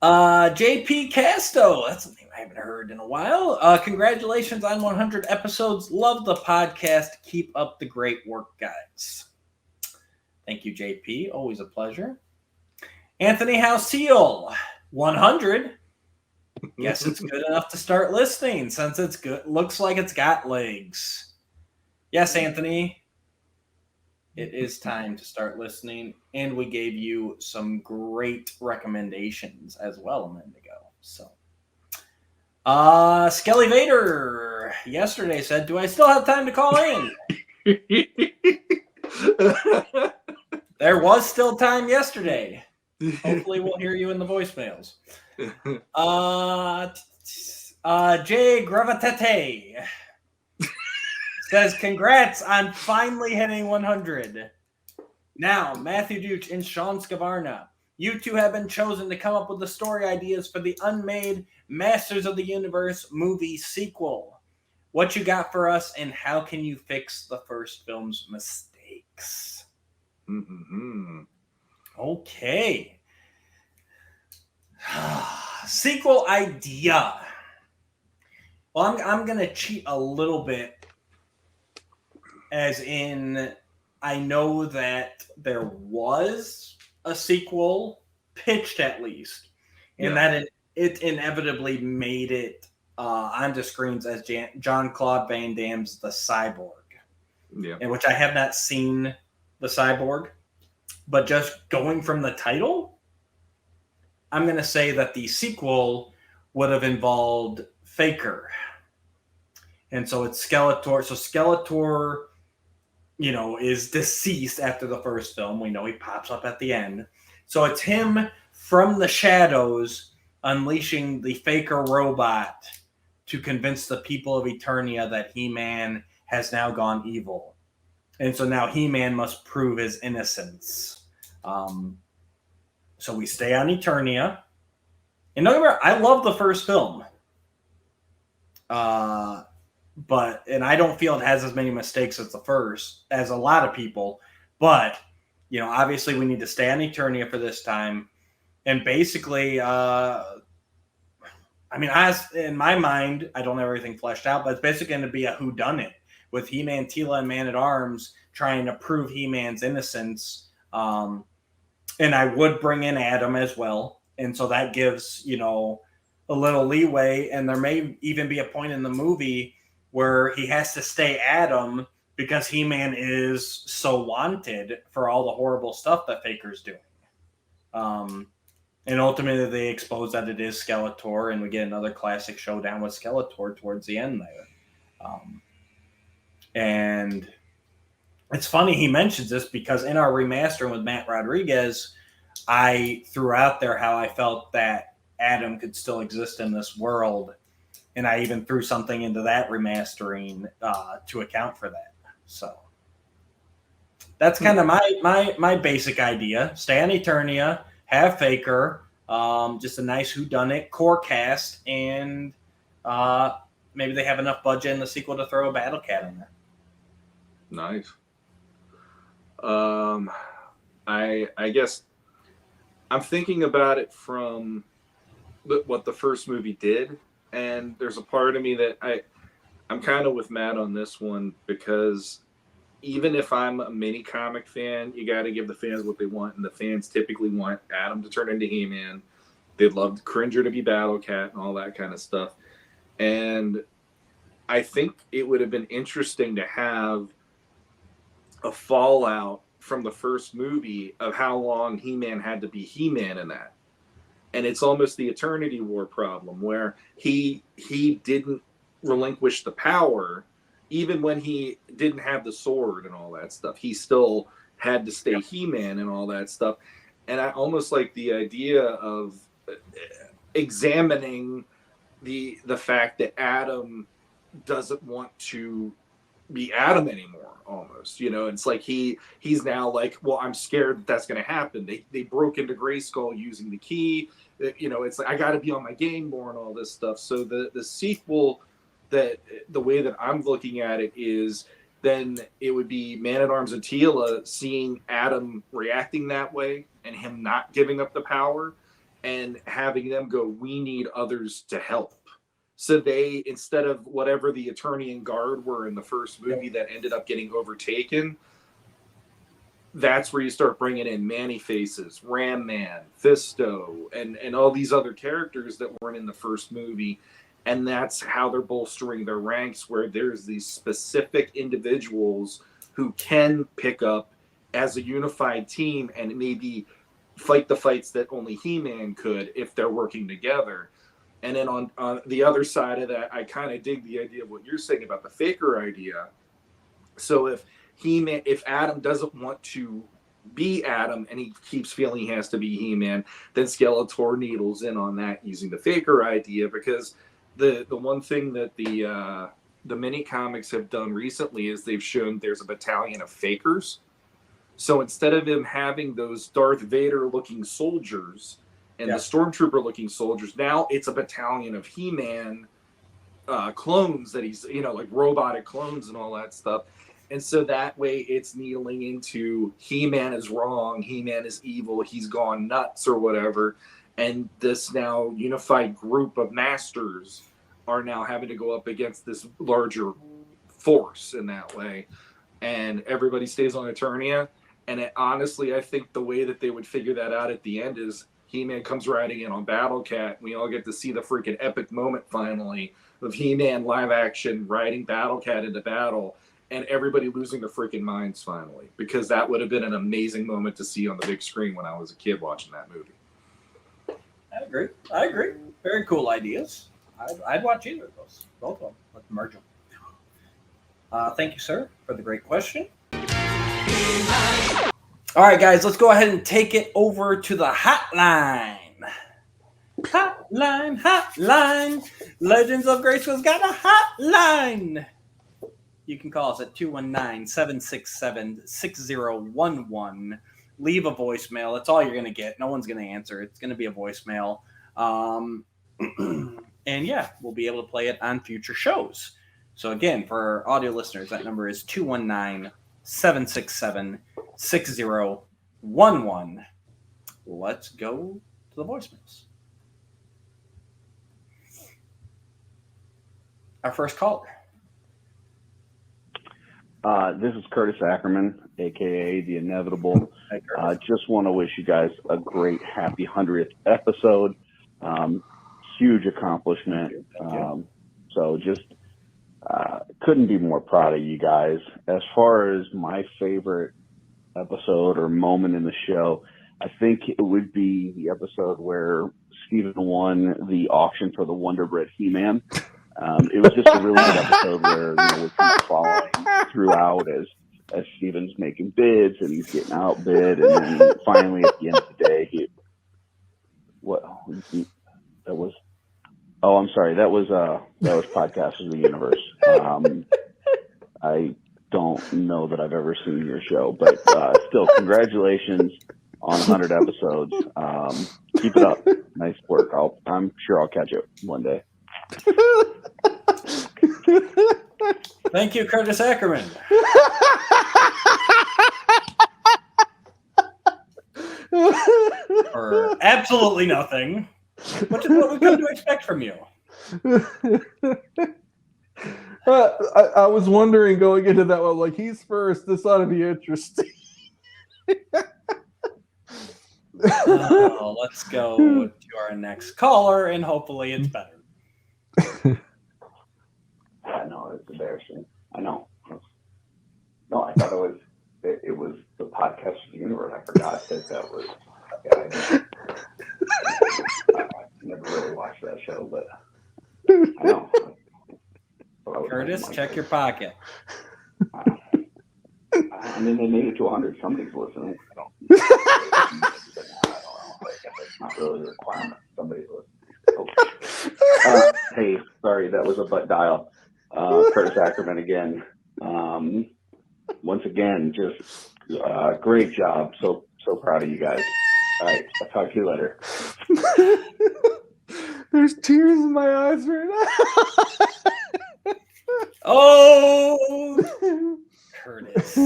JP Casto. That's a name I haven't heard in a while. Congratulations on 100 episodes. Love the podcast. Keep up the great work, guys. Thank you, JP. Always a pleasure. Anthony Houseel. 100. Guess it's good enough to start listening since it's good. Looks like it's got legs. Yes, Anthony. It is time to start listening. And we gave you some great recommendations as well a minute ago. So Skelly Vader yesterday said, "Do I still have time to call in?" There was still time yesterday. Hopefully, we'll hear you in the voicemails. Jay Gravatete says, "Congrats on finally hitting 100. Now, Matthew Duch and Sean Scavarna, you two have been chosen to come up with the story ideas for the unmade Masters of the Universe movie sequel. What you got for us, and how can you fix the first film's mistakes?" Mm-hmm. Okay. Sequel idea. Well, I'm going to cheat a little bit, as in I know that there was a sequel pitched at least, and that it inevitably made it onto screens as Jean-Claude Van Damme's The Cyborg. Yeah. In which I have not seen The Cyborg, but just going from the title, I'm going to say that the sequel would have involved Faker. And so it's Skeletor. So Skeletor, is deceased after the first film. We know he pops up at the end. So it's him from the shadows unleashing the Faker robot to convince the people of Eternia that He-Man has now gone evil. And so now He-Man must prove his innocence. So we stay on Eternia. And don't get me wrong, I love the first film. And I don't feel it has as many mistakes as the first, as a lot of people. But, obviously we need to stay on Eternia for this time. And basically, in my mind, I don't have everything fleshed out, but it's basically going to be a whodunit with He-Man, Teela, and Man-at-Arms trying to prove He-Man's innocence. And I would bring in Adam as well. And so that gives, a little leeway. And there may even be a point in the movie where he has to stay Adam because He-Man is so wanted for all the horrible stuff that Faker's doing. And ultimately they expose that it is Skeletor, and we get another classic showdown with Skeletor towards the end there. And it's funny he mentions this because in our remastering with Matt Rodriguez, I threw out there how I felt that Adam could still exist in this world. And I even threw something into that remastering to account for that. So that's kind of my basic idea. Stay on Eternia, have Faker, just a nice whodunit, core cast, and maybe they have enough budget in the sequel to throw a Battle Cat in there. Nice. I guess I'm thinking about it from what the first movie did, and there's a part of me that I'm kind of with Matt on this one, because even if I'm a mini comic fan, you got to give the fans what they want, and the fans typically want Adam to turn into He-Man. They'd love Cringer to be Battle Cat and all that kind of stuff. And I think it would have been interesting to have a fallout from the first movie of how long He-Man had to be He-Man in that. And it's almost the Eternity War problem, where he didn't relinquish the power even when he didn't have the sword and all that stuff. He still had to stay He-Man and all that stuff. And I almost like the idea of examining the fact that Adam doesn't want to be Adam anymore, almost. It's like he's now like, well, I'm scared that's going to happen. They broke into Grayskull using the key. It's like, I got to be on my game more and all this stuff. So the sequel, that the way that I'm looking at it is, then it would be Man-at-Arms and Teela seeing Adam reacting that way and him not giving up the power, and having them go, we need others to help. So they, instead of whatever the Eternian Guard were in the first movie that ended up getting overtaken, that's where you start bringing in Man-Faces, Ram Man, Fisto, and all these other characters that weren't in the first movie. And that's how they're bolstering their ranks, where there's these specific individuals who can pick up as a unified team and maybe fight the fights that only He-Man could if they're working together. And then on the other side of that, I kind of dig the idea of what you're saying about the Faker idea. So if Adam doesn't want to be Adam and he keeps feeling he has to be He-Man, then Skeletor needles in on that using the Faker idea, because the one thing that the mini comics have done recently is they've shown there's a battalion of Fakers. So instead of him having those Darth Vader looking soldiers and the Stormtrooper looking soldiers, now it's a battalion of He-Man clones that he's, like robotic clones and all that stuff. And so that way it's needling into He-Man is wrong, He-Man is evil, he's gone nuts or whatever. And this now unified group of masters are now having to go up against this larger force in that way. And everybody stays on Eternia. And honestly, I think the way that they would figure that out at the end is He-Man comes riding in on Battle Cat. We all get to see the freaking epic moment finally of He-Man live action riding Battle Cat into battle, and everybody losing their freaking minds finally, because that would have been an amazing moment to see on the big screen when I was a kid watching that movie. I agree. Very cool ideas. I'd watch either of those. Both of them. Let's merge them. Thank you, sir, for the great question. All right, guys, let's go ahead and take it over to the hotline. Hotline. Legends of Grayskull's got a hotline. You can call us at 219-767-6011. Leave a voicemail. That's all you're going to get. No one's going to answer. It's going to be a voicemail. And yeah, we'll be able to play it on future shows. So again, for our audio listeners, that number is 219-767-6011. Let's go to the voicemails. Our first caller. This is Curtis Ackerman, a.k.a. The Inevitable. Just want to wish you guys a great, happy 100th episode. Huge accomplishment. So just couldn't be more proud of you guys. As far as my favorite episode or moment in the show, I think it would be the episode where Steven won the auction for the Wonder Bread He-Man. It was just a really good episode where we're kind of following throughout as Steven's making bids and he's getting outbid, and then finally at the end of the day, that was Podcasters of the Universe. I don't know that I've ever seen your show, but still, congratulations on 100 episodes. Keep it up. Nice work. I'm sure I'll catch it one day. Thank you, Curtis Ackerman. For absolutely nothing. What we come to expect from you? I was wondering going into that one, like, he's first. This ought to be interesting. Let's go to our next caller, and hopefully it's better. I know, it's embarrassing. I know. No, I thought it was the Podcast of the Universe. I forgot that was. Yeah, I never really watched that show, but I know. Curtis, check your pocket. I mean, they made it to 100. Somebody's listening. I don't know. It's not really a requirement. Somebody's listening. Okay. Hey, sorry, that was a butt dial. Curtis Ackerman again. Once again, just great job. So proud of you guys. All right, I'll talk to you later. There's tears in my eyes right now. Oh, Curtis.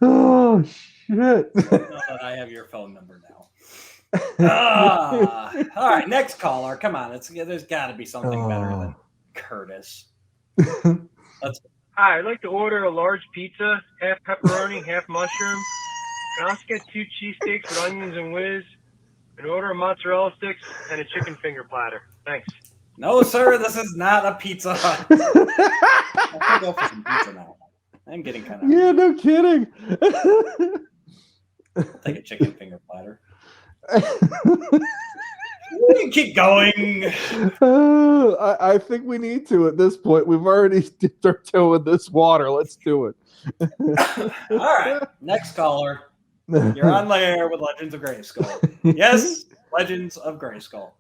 Oh, shit. Now that I have your phone number now. All right, next caller. Come on, there's got to be something better than Curtis. Hi, I'd like to order a large pizza, half pepperoni, half mushroom. Can I also get 2 cheesesteaks with onions and whiz, an order of mozzarella sticks, and a chicken finger platter? Thanks. No, sir, this is not a Pizza Hut. I can go for some pizza now. I'm getting kind of. Yeah, no kidding. I'll take a chicken finger platter. We can keep going. I think we need to at this point. We've already dipped our toe in this water. Let's do it. All right, next caller. You're on the air with Legends of Grayskull. Yes, Legends of Grayskull.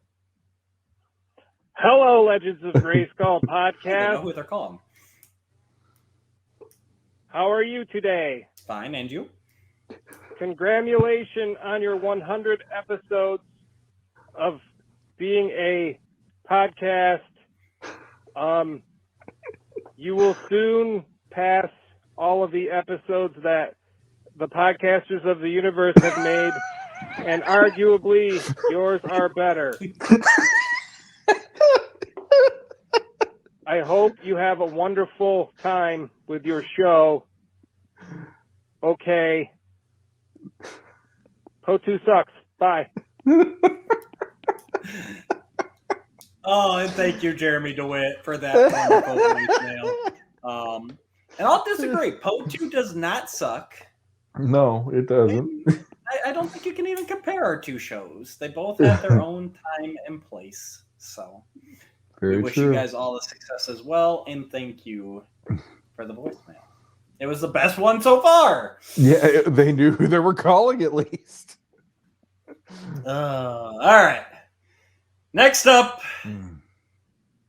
Hello, Legends of Grayskull They know podcast. who they're calling. How are you today? Fine, and you? Congratulations on your 100 episodes of being a podcast. You will soon pass all of the episodes that the podcasters of the universe have made, and arguably yours are better. I hope you have a wonderful time with your show. Okay. Po2 sucks. Bye. Oh, and thank you, Jeremy DeWitt, for that wonderful voicemail. And I'll disagree. Po2 does not suck. No, it doesn't. I don't think you can even compare our two shows. They both have their own time and place. So Very we wish true. you guys all the success as well, and thank you for the voicemail. It was the best one so far. Yeah, they knew who they were calling at least. All right. Next up,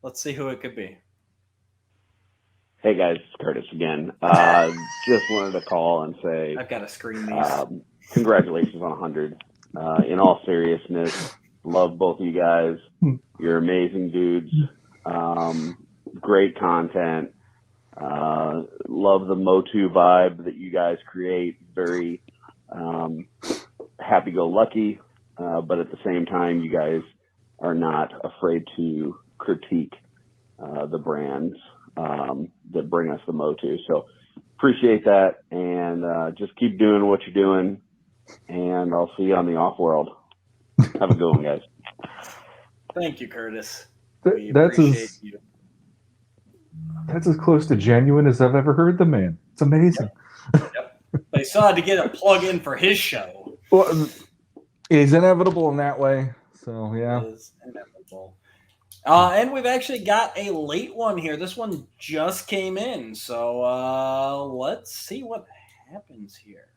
let's see who it could be. Hey guys, it's Curtis again. Just wanted to call and say I've got to screen these. congratulations on 100. In all seriousness, love both of you guys. You're amazing dudes. Great content. Love the Motu vibe that you guys create. Very happy-go-lucky, but at the same time, you guys are not afraid to critique the brands that bring us the Motu. So appreciate that, and just keep doing what you're doing, and I'll see you on the off-world. Have a good one, guys. Thank you, Curtis. We That's appreciate you. That's as close to genuine as I've ever heard the man. It's amazing. Yep. But he still had to get a plug in for his show. Well, it's inevitable in that way. So, yeah. It is inevitable. And we've actually got a late one here. This one just came in. So let's see what happens here.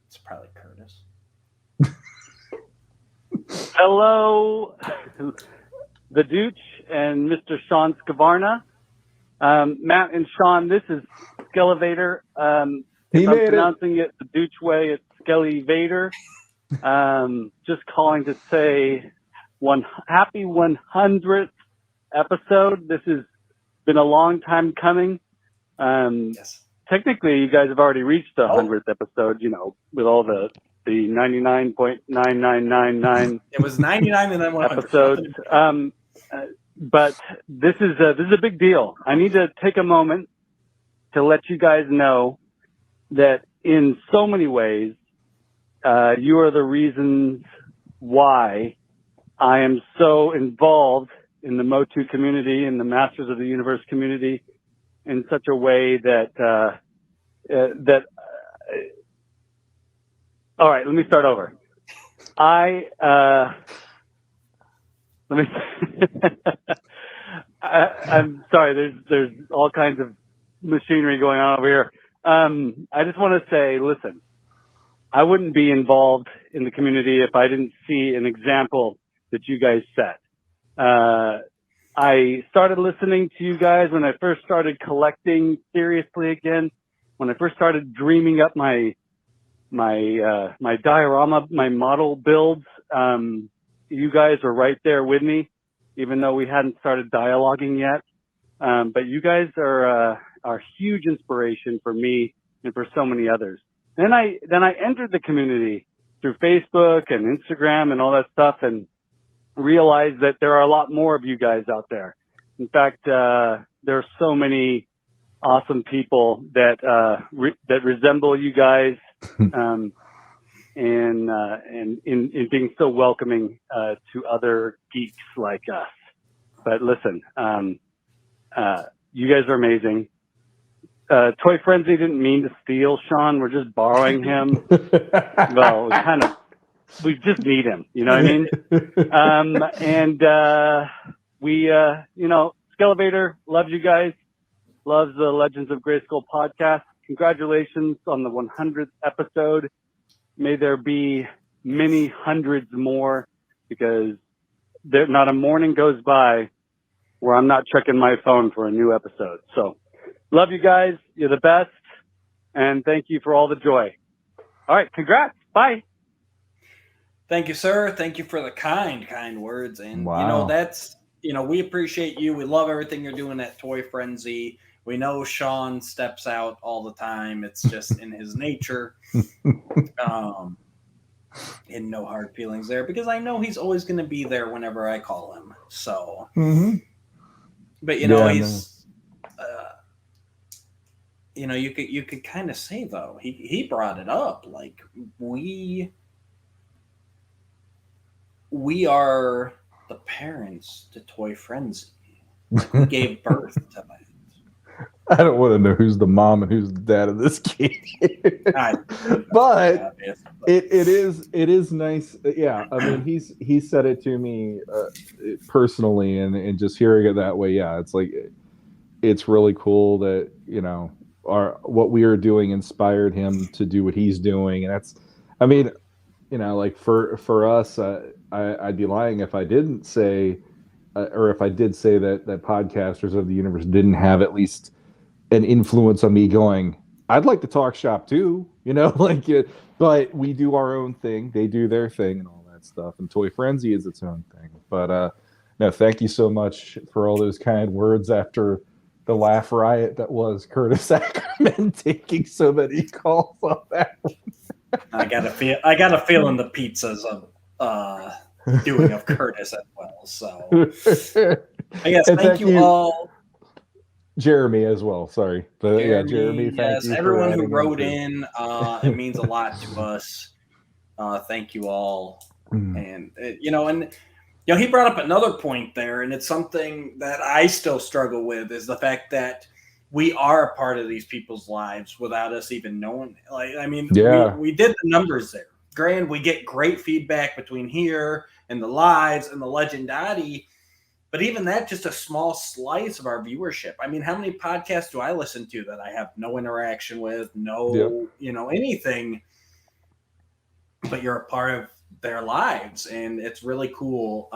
It's probably Curtis. Hello, the Dooch and Mr. Sean Scavarna. Matt and Sean, this is Skelevator. If I'm pronouncing it the Dooch way, it's Skelevator. Just calling to say happy 100th episode. This has been a long time coming. Yes. Technically, you guys have already reached the 100th episode, you know, with all the 99.9999. It was 99 and then 100 episodes. But this is a big deal. I need to take a moment to let you guys know that in so many ways, you are the reasons why I am so involved in the Motu community and the Masters of the Universe community in such a way that all right, let me start over. I'm sorry, there's all kinds of machinery going on over here. I just want to say, listen, I wouldn't be involved in the community if I didn't see an example that you guys set. I started listening to you guys when I first started collecting seriously again, when I first started dreaming up my diorama, my model builds. You guys were right there with me, even though we hadn't started dialoguing yet. But you guys are huge inspiration for me and for so many others. Then I entered the community through Facebook and Instagram and all that stuff, and realized that there are a lot more of you guys out there. In fact, there are so many awesome people that resemble you guys, and in being so welcoming to other geeks like us. But listen, you guys are amazing. Toy Frenzy didn't mean to steal Sean. We're just borrowing him. Well, we kind of we just need him. You know what I mean? We, Skelevator loves you guys, loves the Legends of Grayskull podcast. Congratulations on the 100th episode. May there be many hundreds more, because not a morning goes by where I'm not checking my phone for a new episode. So love you guys. You're the best. And thank you for all the joy. All right. Congrats. Bye. Thank you, sir. Thank you for the kind words. And, Wow. we appreciate you. We love everything you're doing at Toy Frenzy. We know Sean steps out all the time. It's just in his nature. And no hard feelings there, because I know he's always going to be there whenever I call him. So, but he's, you could kind of say though, he brought it up. Like we are the parents to Toy Frenzy. We gave birth to that. I don't want to know who's the mom and who's the dad of this kid. But it is nice. Yeah, I mean, he said it to me personally, and just hearing it that way, yeah, it's like it's really cool that what we are doing inspired him to do what he's doing, and that's, I mean, like for us, I'd be lying if I didn't say, or if I did say that Podcasters of the Universe didn't have at least an influence on me going, I'd like to talk shop too, but we do our own thing. They do their thing and all that stuff. And Toy Frenzy is its own thing. But no, thank you so much for all those kind words after the laugh riot that was Curtis Ackerman taking so many calls on that one. I got a feeling the pizza's doing of Curtis as well. So I guess thank you all. Jeremy as well. Sorry, but Jeremy. Thank you, everyone who wrote in. It means a lot to us. Thank you all. And he brought up another point there, and it's something that I still struggle with, is the fact that we are a part of these people's lives without us even knowing. We did the numbers there. Granted, we get great feedback between here and the lives and the Legendati. But even that, just a small slice of our viewership. I mean, how many podcasts do I listen to that I have no interaction with, anything, but you're a part of their lives. And it's really cool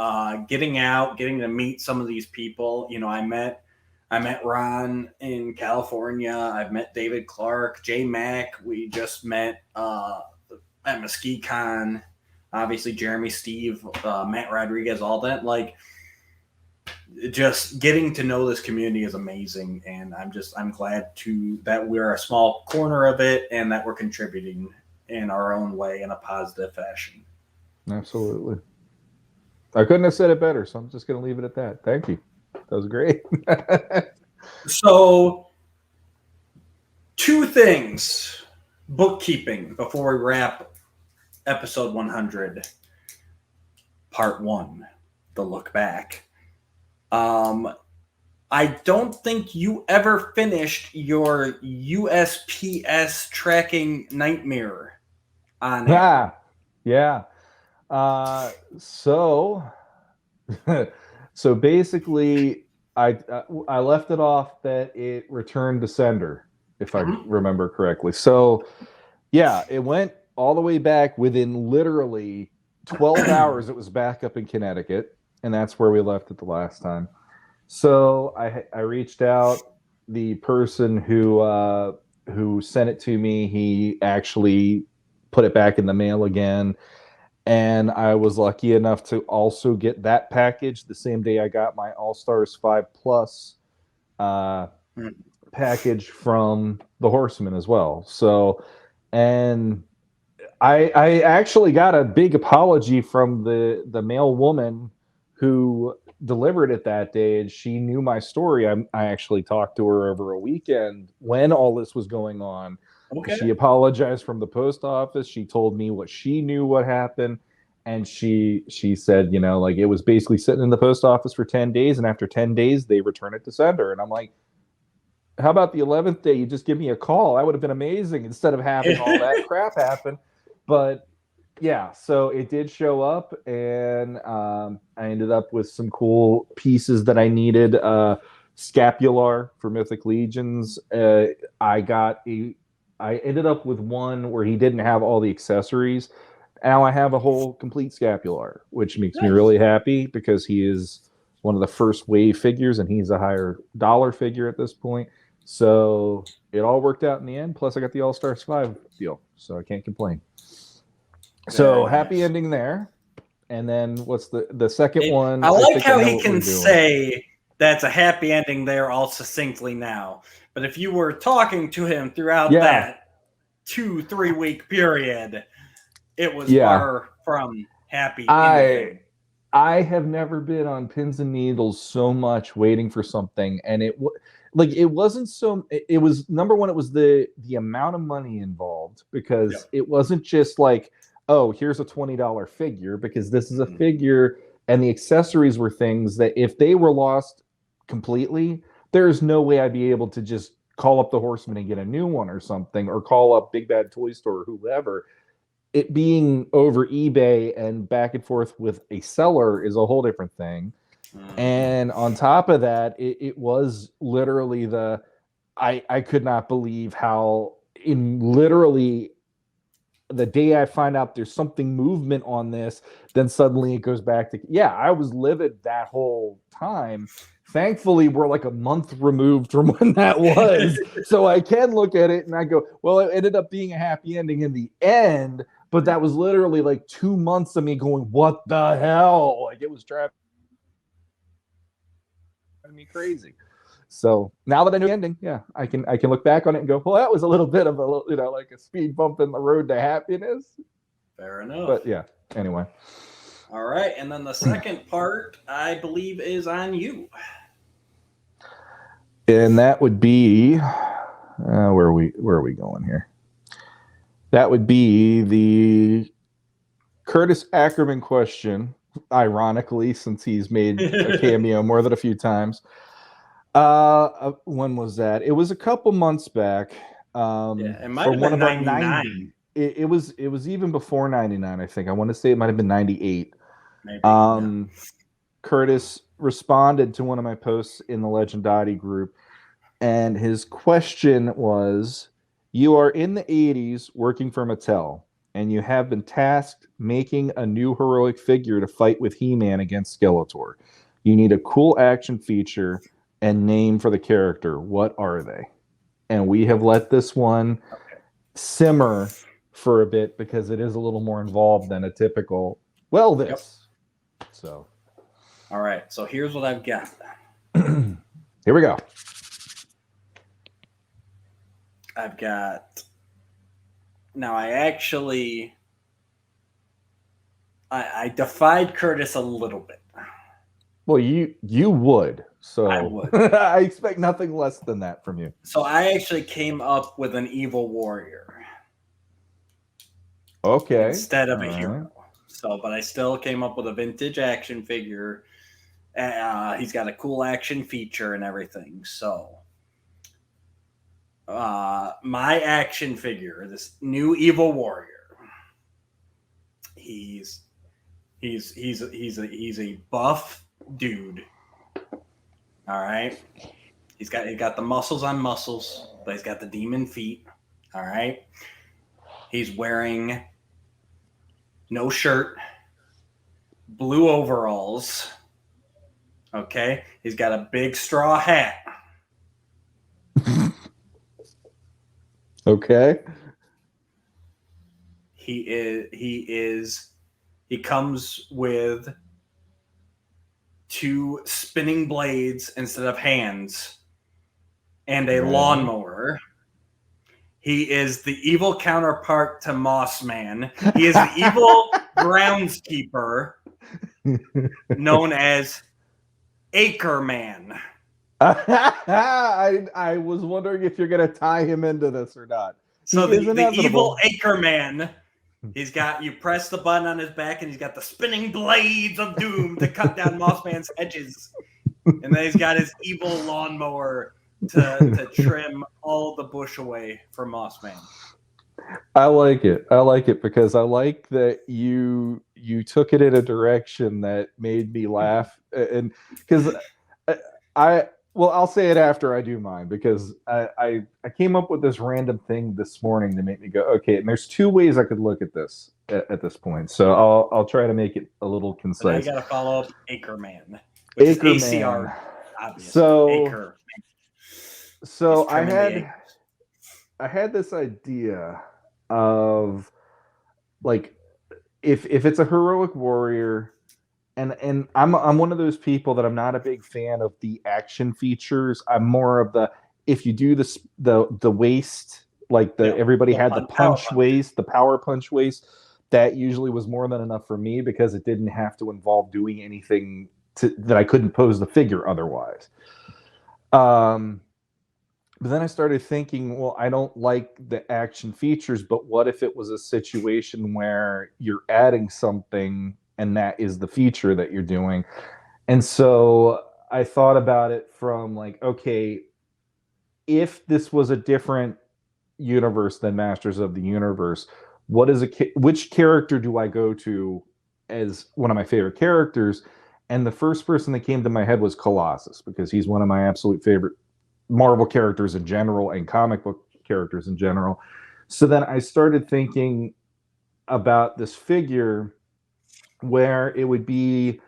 getting out, getting to meet some of these people. I met Ron in California. I've met David Clark, J Mac. We just met at Mesquite Con. Obviously, Jeremy, Steve, Matt Rodriguez, all that. Like, just getting to know this community is amazing, and I'm glad that we're a small corner of it, and that we're contributing in our own way in a positive fashion. Absolutely. I couldn't have said it better, so I'm just going to leave it at that. Thank you. That was great. So, two things, bookkeeping, before we wrap episode 100, part 1, the look back. I don't think you ever finished your USPS tracking nightmare on it. Yeah. So basically, I left it off that it returned to sender, if I remember correctly. So yeah, it went all the way back within literally 12 hours. It was back up in Connecticut. And that's where we left it the last time. So I reached out. The person who sent it to me, he actually put it back in the mail again. And I was lucky enough to also get that package the same day I got my All-Stars 5 Plus package from the Horseman as well. So, and I actually got a big apology from the mail woman who delivered it that day, and she knew my story. I actually talked to her over a weekend when all this was going on. Okay. She apologized from the post office. She told me what she knew what happened, and she said, it was basically sitting in the post office for 10 days, and after 10 days, they return it to sender. And I'm like, how about the 11th day? You just give me a call. That would have been amazing instead of having all that crap happen. But Yeah, so it did show up, and I ended up with some cool pieces that I needed. Scapular for Mythic Legions. I ended up with one where he didn't have all the accessories. Now I have a whole complete scapular, which makes me really happy because he is one of the first wave figures, and he's a higher dollar figure at this point. So it all worked out in the end. Plus, I got the All Stars 5 deal, so I can't complain. So happy ending there. And then what's the second one? I like how he what can we're doing. say that's a happy ending there all succinctly now. But if you were talking to him throughout that 2-3 week period, it was far from happy ending. I have never been on pins and needles so much waiting for something, and it wasn't so. It was number one. It was the amount of money involved, because it wasn't just like, oh, here's a $20 figure, because this is a figure, and the accessories were things that if they were lost completely, there's no way I'd be able to just call up the Horseman and get a new one or something, or call up Big Bad Toy Store or whoever. It being over eBay and back and forth with a seller is a whole different thing. And on top of that, it was literally I could not believe how in literally the day I find out there's something movement on this, then suddenly it goes back to, I was livid that whole time. Thankfully, we're like a month removed from when that was. So I can look at it and I go, well, it ended up being a happy ending in the end, but that was literally like 2 months of me going, what the hell? Like, it was driving me crazy. So now that I know the ending, I can look back on it and go, well, that was a little bit of a, like a speed bump in the road to happiness. Fair enough. But anyway. All right, and then the second part, I believe, is on you. And that would be where are we going here? That would be the Curtis Ackerman question, ironically, since he's made a cameo more than a few times. When was that? It was a couple months back. It might have been 99. It was even before 99, I think. I want to say it might have been 98. Maybe, Curtis responded to one of my posts in the Legendati group, and his question was, you are in the 80s working for Mattel, and you have been tasked making a new heroic figure to fight with He-Man against Skeletor. You need a cool action feature and name for the character. What are they? And we have let this one simmer for a bit because it is a little more involved than a typical, So. All right, so here's what I've got. Here we go. I've got... Now, I defied Curtis a little bit. Well, you would. So I would. I expect nothing less than that from you. So I actually came up with an evil warrior. Okay. Instead of a hero. So, but I still came up with a vintage action figure. He's got a cool action feature and everything. So, my action figure, this new evil warrior, he's a buff dude. All right. He got the muscles on muscles, but he's got the demon feet. All right. He's wearing no shirt, blue overalls. Okay. He's got a big straw hat. Okay. He comes with 2 spinning blades instead of hands and a lawnmower. He is the evil counterpart to Moss Man. He is the evil groundskeeper known as Acre Man. I was wondering if you're going to tie him into this or not. So the evil Acre Man, you press the button on his back and he's got the spinning blades of doom to cut down Moss Man's hedges. And then he's got his evil lawnmower to trim all the bush away from Moss Man. I like it because I like that you took it in a direction that made me laugh, and because I well, I'll say it after I do mine because I came up with this random thing this morning to make me go, okay, and there's two ways I could look at this at this point, so I'll try to make it a little concise. So now you got to follow up Acreman, which is ACR, obviously. So Acre. I had this idea of like if it's a heroic warrior, and I'm one of those people that I'm not a big fan of the action features. I'm more of the, if you do this the waist, like everybody had the punch waist, the power punch waist, that usually was more than enough for me because it didn't have to involve doing anything that I couldn't pose the figure otherwise. But then I started thinking, well, I don't like the action features, but what if it was a situation where you're adding something and that is the feature that you're doing? And so I thought about it from like, okay, if this was a different universe than Masters of the Universe, which character do I go to as one of my favorite characters? And the first person that came to my head was Colossus, because he's one of my absolute favorite Marvel characters in general and comic book characters in general. So then I started thinking about this figure where it would be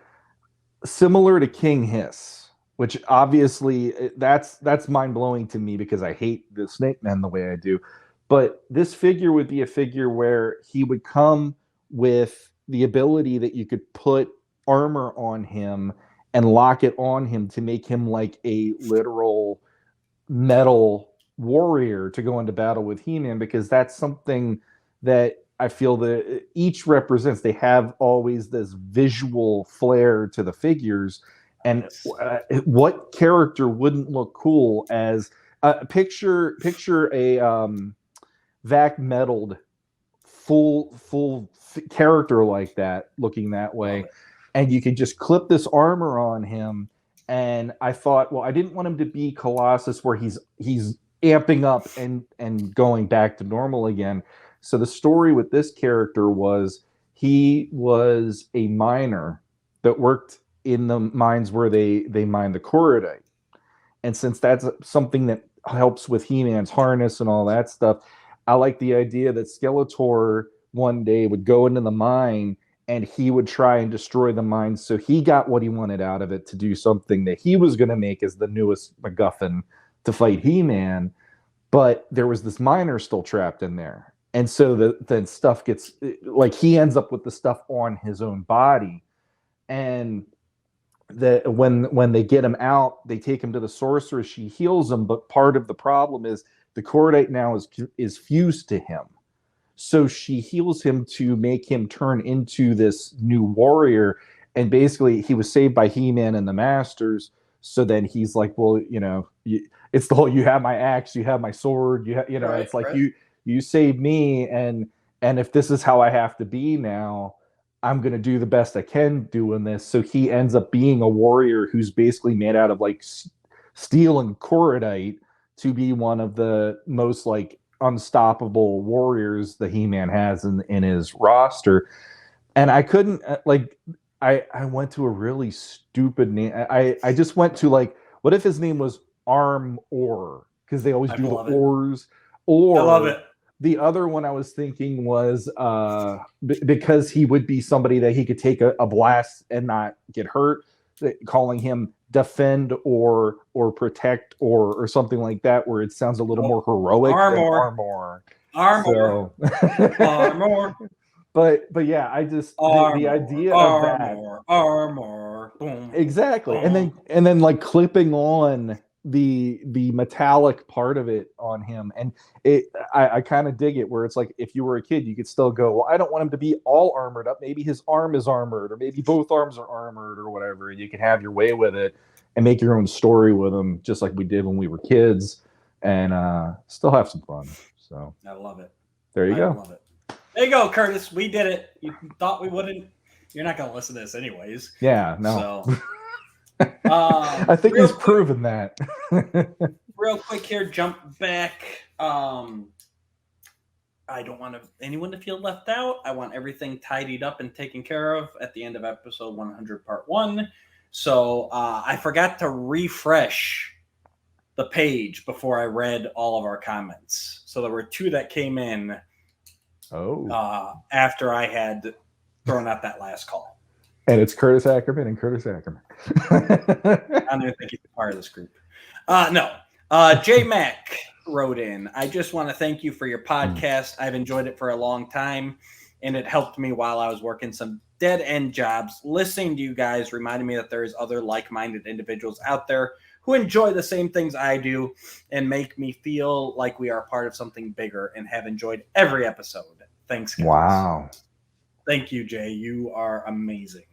similar to King Hiss, which obviously that's mind-blowing to me because I hate the Snake Man the way I do. But this figure would be a figure where he would come with the ability that you could put armor on him and lock it on him to make him like a literal metal warrior to go into battle with He-Man, because that's something that I feel that each represents. They have always this visual flair to the figures, and what character wouldn't look cool as picture a vac metalled full character like that, looking that way, and you could just clip this armor on him. And I thought, well, I didn't want him to be Colossus where he's amping up and going back to normal again. So the story with this character was he was a miner that worked in the mines where they mine the Korodite. And since that's something that helps with He-Man's harness and all that stuff, I like the idea that Skeletor one day would go into the mine and he would try and destroy the mine. So he got what he wanted out of it to do something that he was going to make as the newest MacGuffin to fight He-Man. But there was this miner still trapped in there. And so the stuff gets, like, he ends up with the stuff on his own body. And when they get him out, they take him to the sorceress. She heals him. But part of the problem is the Korodite now is fused to him. So she heals him to make him turn into this new warrior. And basically, he was saved by He-Man and the Masters. So then he's like, well, it's the whole, you have my axe, you have my sword, it's like, you saved me. And if this is how I have to be now, I'm going to do the best I can doing this. So he ends up being a warrior who's basically made out of like steel and Korodite to be one of the most like unstoppable warriors that He-Man has in his roster. And I couldn't I went to a really stupid name. I just went to like, what if his name was Arm Or? Because they always do the oars. Or I love it. The other one I was thinking was because he would be somebody that he could take a blast and not get hurt, calling him Defend or Protect or something like that, where it sounds a little more heroic. Armor. But yeah, I just the idea of that armor. Boom. Exactly. Boom. And then like clipping on the metallic part of it on him, and I kind of dig it where it's like, if you were a kid, you could still go, well, I don't want him to be all armored up. Maybe his arm is armored, or maybe both arms are armored, or whatever. And you can have your way with it and make your own story with him, just like we did when we were kids, and still have some fun. So I love it. There you go. Love it. There you go, Curtis. We did it. You thought we wouldn't. You're not going to listen to this anyways. Yeah, no. So, I think he's proven that. Real quick here, jump back. I don't want anyone to feel left out. I want everything tidied up and taken care of at the end of episode 100, part 1. So I forgot to refresh the page before I read all of our comments. So there were 2 that came in after I had thrown out that last call. And it's Curtis Ackerman and Curtis Ackerman. I don't even think he's part of this group. No. J Mac wrote in, I just want to thank you for your podcast. I've enjoyed it for a long time, and it helped me while I was working some dead-end jobs. Listening to you guys reminded me that there is other like-minded individuals out there who enjoy the same things I do and make me feel like we are part of something bigger, and have enjoyed every episode. Thanks, guys. Wow. Thank you, Jay. You are amazing.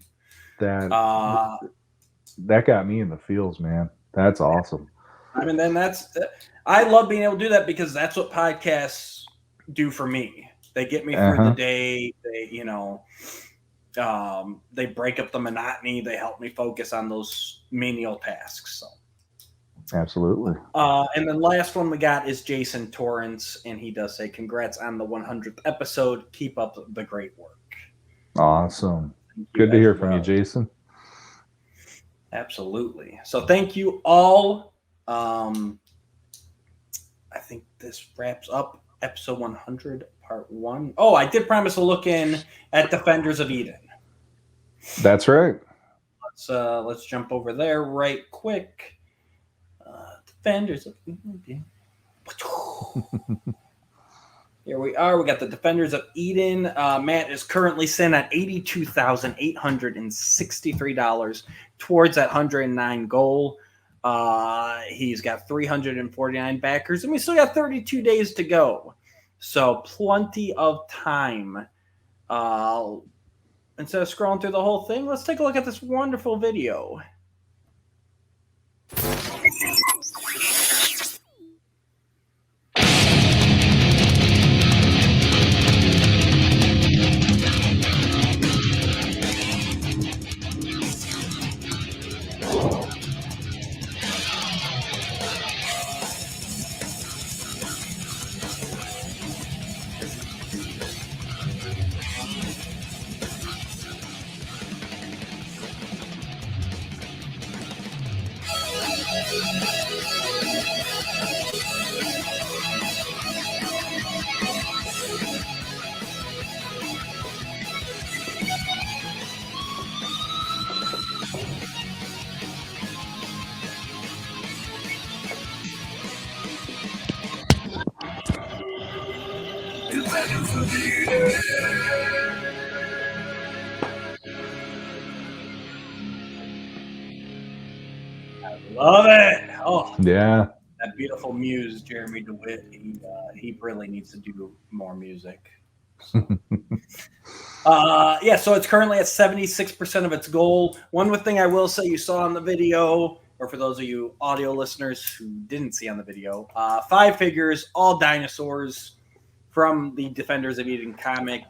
That got me in the feels, man. That's awesome. I mean, then I love being able to do that, because that's what podcasts do for me. They get me through the day. They, they break up the monotony. They help me focus on those menial tasks. So, absolutely. And then last one we got is Jason Torrance, and he does say, "Congrats on the 100th episode. Keep up the great work." Awesome. Good to hear from you, Jason. Absolutely. So thank you all. I think this wraps up episode 100, part 1. Oh, I did promise to look in at Defenders of Eden. That's right. Let's jump over there right quick. Defenders of Eden. Here we are. We got the Defenders of Eden. Matt is currently sitting at $82,863 towards that 109 goal. He's got 349 backers, and we still got 32 days to go. So plenty of time. Instead of scrolling through the whole thing, let's take a look at this wonderful video. Love it. Oh, yeah. That beautiful muse, Jeremy DeWitt. He really needs to do more music. So. So it's currently at 76% of its goal. One thing I will say, you saw on the video, or for those of you audio listeners who didn't see on the video, 5 figures, all dinosaurs from the Defenders of Eden comic.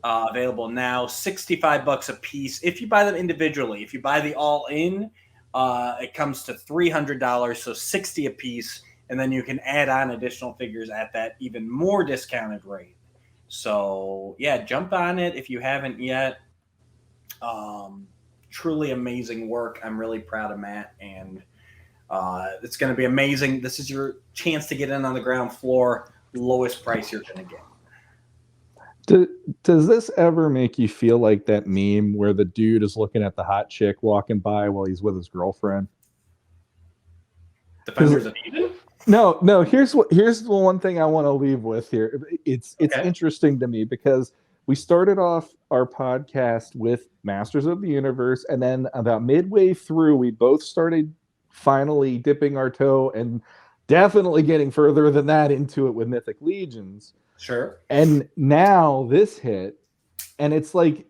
Available now, $65 a piece. If you buy them individually, if you buy the all-in, it comes to $300, so $60 a piece, and then you can add on additional figures at that even more discounted rate. So yeah, jump on it if you haven't yet. Truly amazing work. I'm really proud of Matt, and it's going to be amazing. This is your chance to get in on the ground floor, lowest price you're going to get. Does this ever make you feel like that meme where the dude is looking at the hot chick walking by while he's with his girlfriend? Defenders of Eden? No. Here's the one thing I want to leave with here. It's interesting to me because we started off our podcast with Masters of the Universe, and then about midway through, we both started finally dipping our toe and definitely getting further than that into it with Mythic Legions. Sure. And now this hit, and it's like,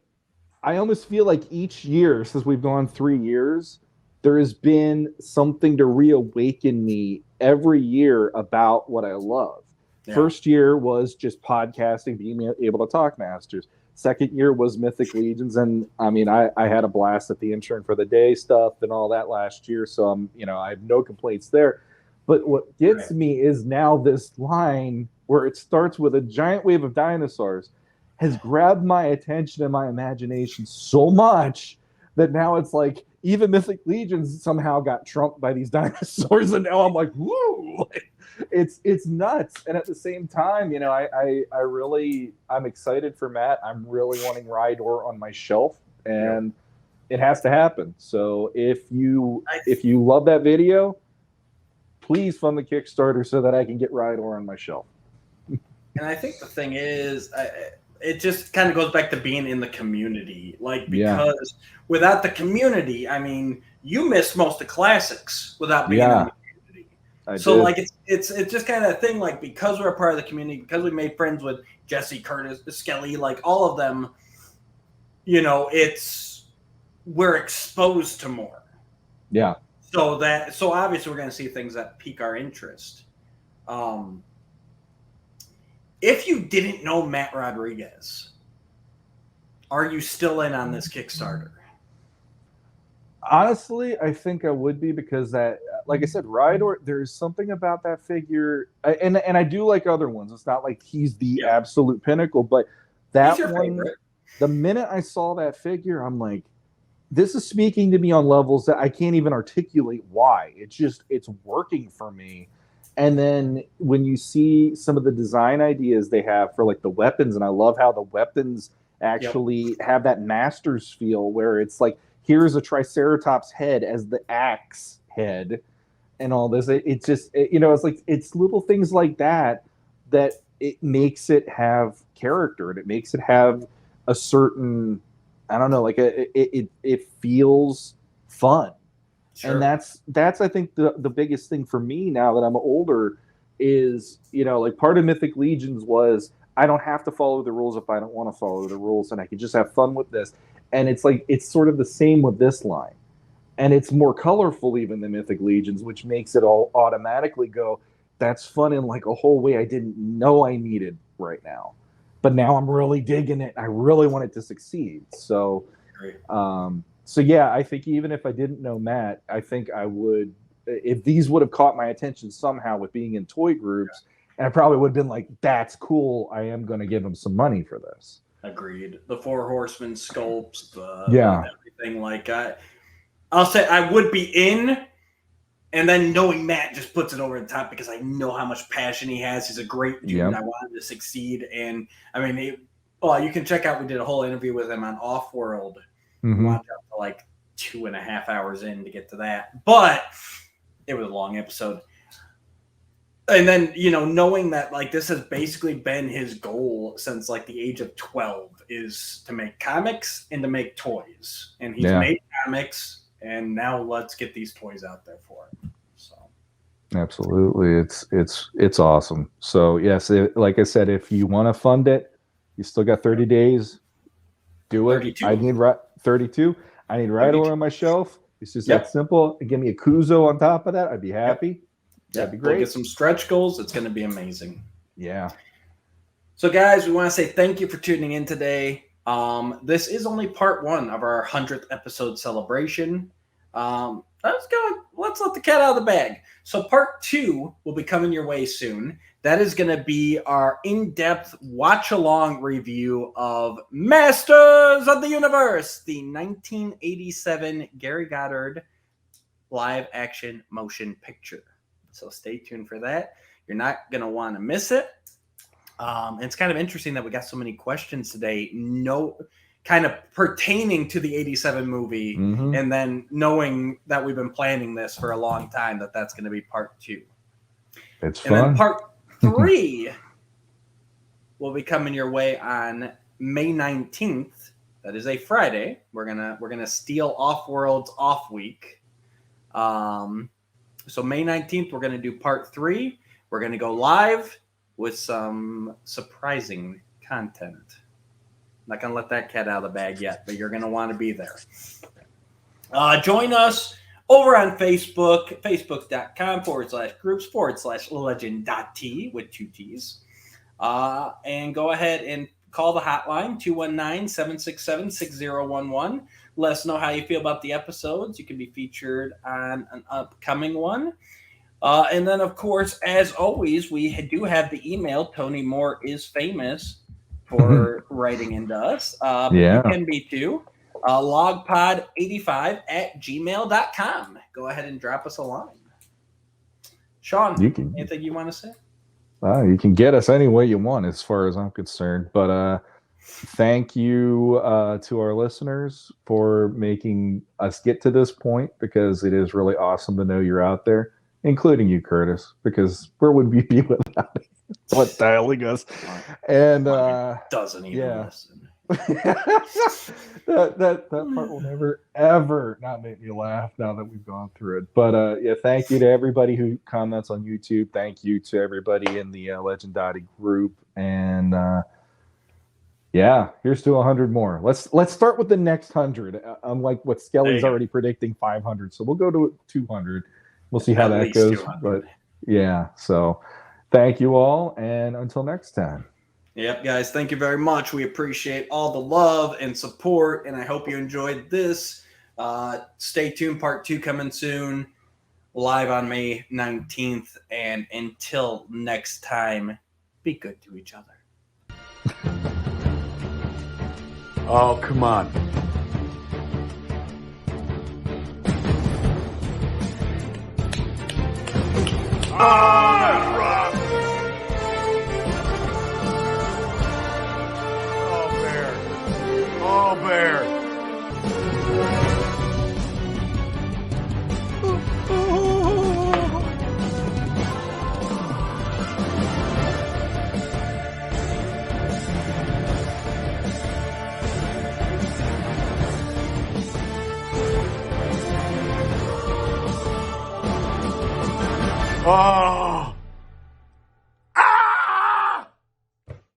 I almost feel like each year since we've gone 3 years, there has been something to reawaken me every year about what I love. Yeah. First year was just podcasting, being able to talk Masters. Second year was Mythic Legions, and I mean, I had a blast at the Intern for the Day stuff and all that last year, so I have no complaints there. But what gets me is now this line where it starts with a giant wave of dinosaurs has grabbed my attention and my imagination so much that now it's like even Mythic Legions somehow got trumped by these dinosaurs, and now I'm like, woo! It's nuts. And at the same time, you know, I'm excited for Matt. I'm really wanting Rydor on my shelf, and it has to happen. So if you love that video, please fund the Kickstarter so that I can get Rydor on my shelf. And I think the thing is, it just kind of goes back to being in the community. Like, because without the community, I mean, you miss most of classics without being in the community. Like, it's just kind of a thing, like, because we're a part of the community, because we made friends with Jesse, Curtis, Skelly, like, all of them, you know, we're exposed to more. Yeah. So obviously we're going to see things that pique our interest. If you didn't know Matt Rodriguez, are you still in on this Kickstarter? Honestly, I think I would be, because that, like I said, Rydor, there's something about that figure, and I do like other ones. It's not like he's the absolute pinnacle, but that one, favorite. The minute I saw that figure, I'm like, this is speaking to me on levels that I can't even articulate why. It's working for me. And then when you see some of the design ideas they have for like the weapons, and I love how the weapons actually have that Masters feel, where it's like, here's a Triceratops head as the axe head and all this. It's just, you know, it's like, it's little things like that it makes it have character, and it makes it have a certain, I don't know, like it feels fun. Sure. And that's I think the biggest thing for me now that I'm older is, you know, like part of Mythic Legions was I don't have to follow the rules if I don't want to follow the rules, and I can just have fun with this. And it's like, it's sort of the same with this line. And it's more colorful even than Mythic Legions, which makes it all automatically go, that's fun in like a whole way I didn't know I needed right now. But now I'm really digging it. I really want it to succeed. So, so yeah, I think even if I didn't know Matt, I think I would, if these would have caught my attention somehow with being in toy groups, and I probably would have been like, that's cool. I am going to give him some money for this. Agreed. The Four Horsemen sculpts, everything. Like, I'll say I would be in, and then knowing Matt just puts it over the top, because I know how much passion he has. He's a great dude. I want him to succeed. And I mean, you can check out, we did a whole interview with him on Offworld. We wound up to like 2.5 hours in to get to that, but it was a long episode. And then, you know, knowing that like this has basically been his goal since like the age of 12 is to make comics and to make toys. And he's made comics, and now let's get these toys out there for him. So absolutely, it's awesome. So yes, like I said, if you want to fund it, you still got 30 days. Do it. 32. I need 32. I need Rydor on my shelf. It's just that simple. And give me a Kuzo on top of that. I'd be happy. That'd be great. We'll get some stretch goals. It's going to be amazing. Yeah. So, guys, we want to say thank you for tuning in today. This is only part 1 of our 100th episode celebration. Let's let the cat out of the bag. So part 2 will be coming your way soon. That is going to be our in-depth watch-along review of Masters of the Universe, the 1987 Gary Goddard live-action motion picture. So stay tuned for that. You're not going to want to miss it. It's kind of interesting that we got so many questions today, kind of pertaining to the 87 movie, and then knowing that we've been planning this for a long time, that's going to be part 2. It's fun. And then part 3 will be coming your way on May 19th. That is a Friday. We're gonna steal Offworld's off week. So May 19th, we're gonna do part 3. We're gonna go live with some surprising content. Not going to let that cat out of the bag yet, but you're going to want to be there. Join us over on Facebook, facebook.com/groups/legend.t with 2 T's. And go ahead and call the hotline, 219-767-6011. Let us know how you feel about the episodes. You can be featured on an upcoming one. And then, of course, as always, we do have the email. Tony Moore is famous for writing into us. But you can be too. logpod85@gmail.com. Go ahead and drop us a line. Sean, anything you want to say? You can get us any way you want as far as I'm concerned. But thank you to our listeners for making us get to this point, because it is really awesome to know you're out there, including you, Curtis, because where would we be without it? What's dialing us? And doesn't even listen. that part will never ever not make me laugh now that we've gone through it. But thank you to everybody who comments on YouTube. Thank you to everybody in the Legendati group. And here's to 100 more. Let's start with the next 100. Unlike what Skelly's already predicting 500, so we'll go to 200. We'll see how that goes. 200. But so thank you all, and until next time. Yep, guys, thank you very much. We appreciate all the love and support, and I hope you enjoyed this. Stay tuned, part 2 coming soon, live on May 19th. And until next time, be good to each other. Oh, come on. Rock! Oh, bear. Oh.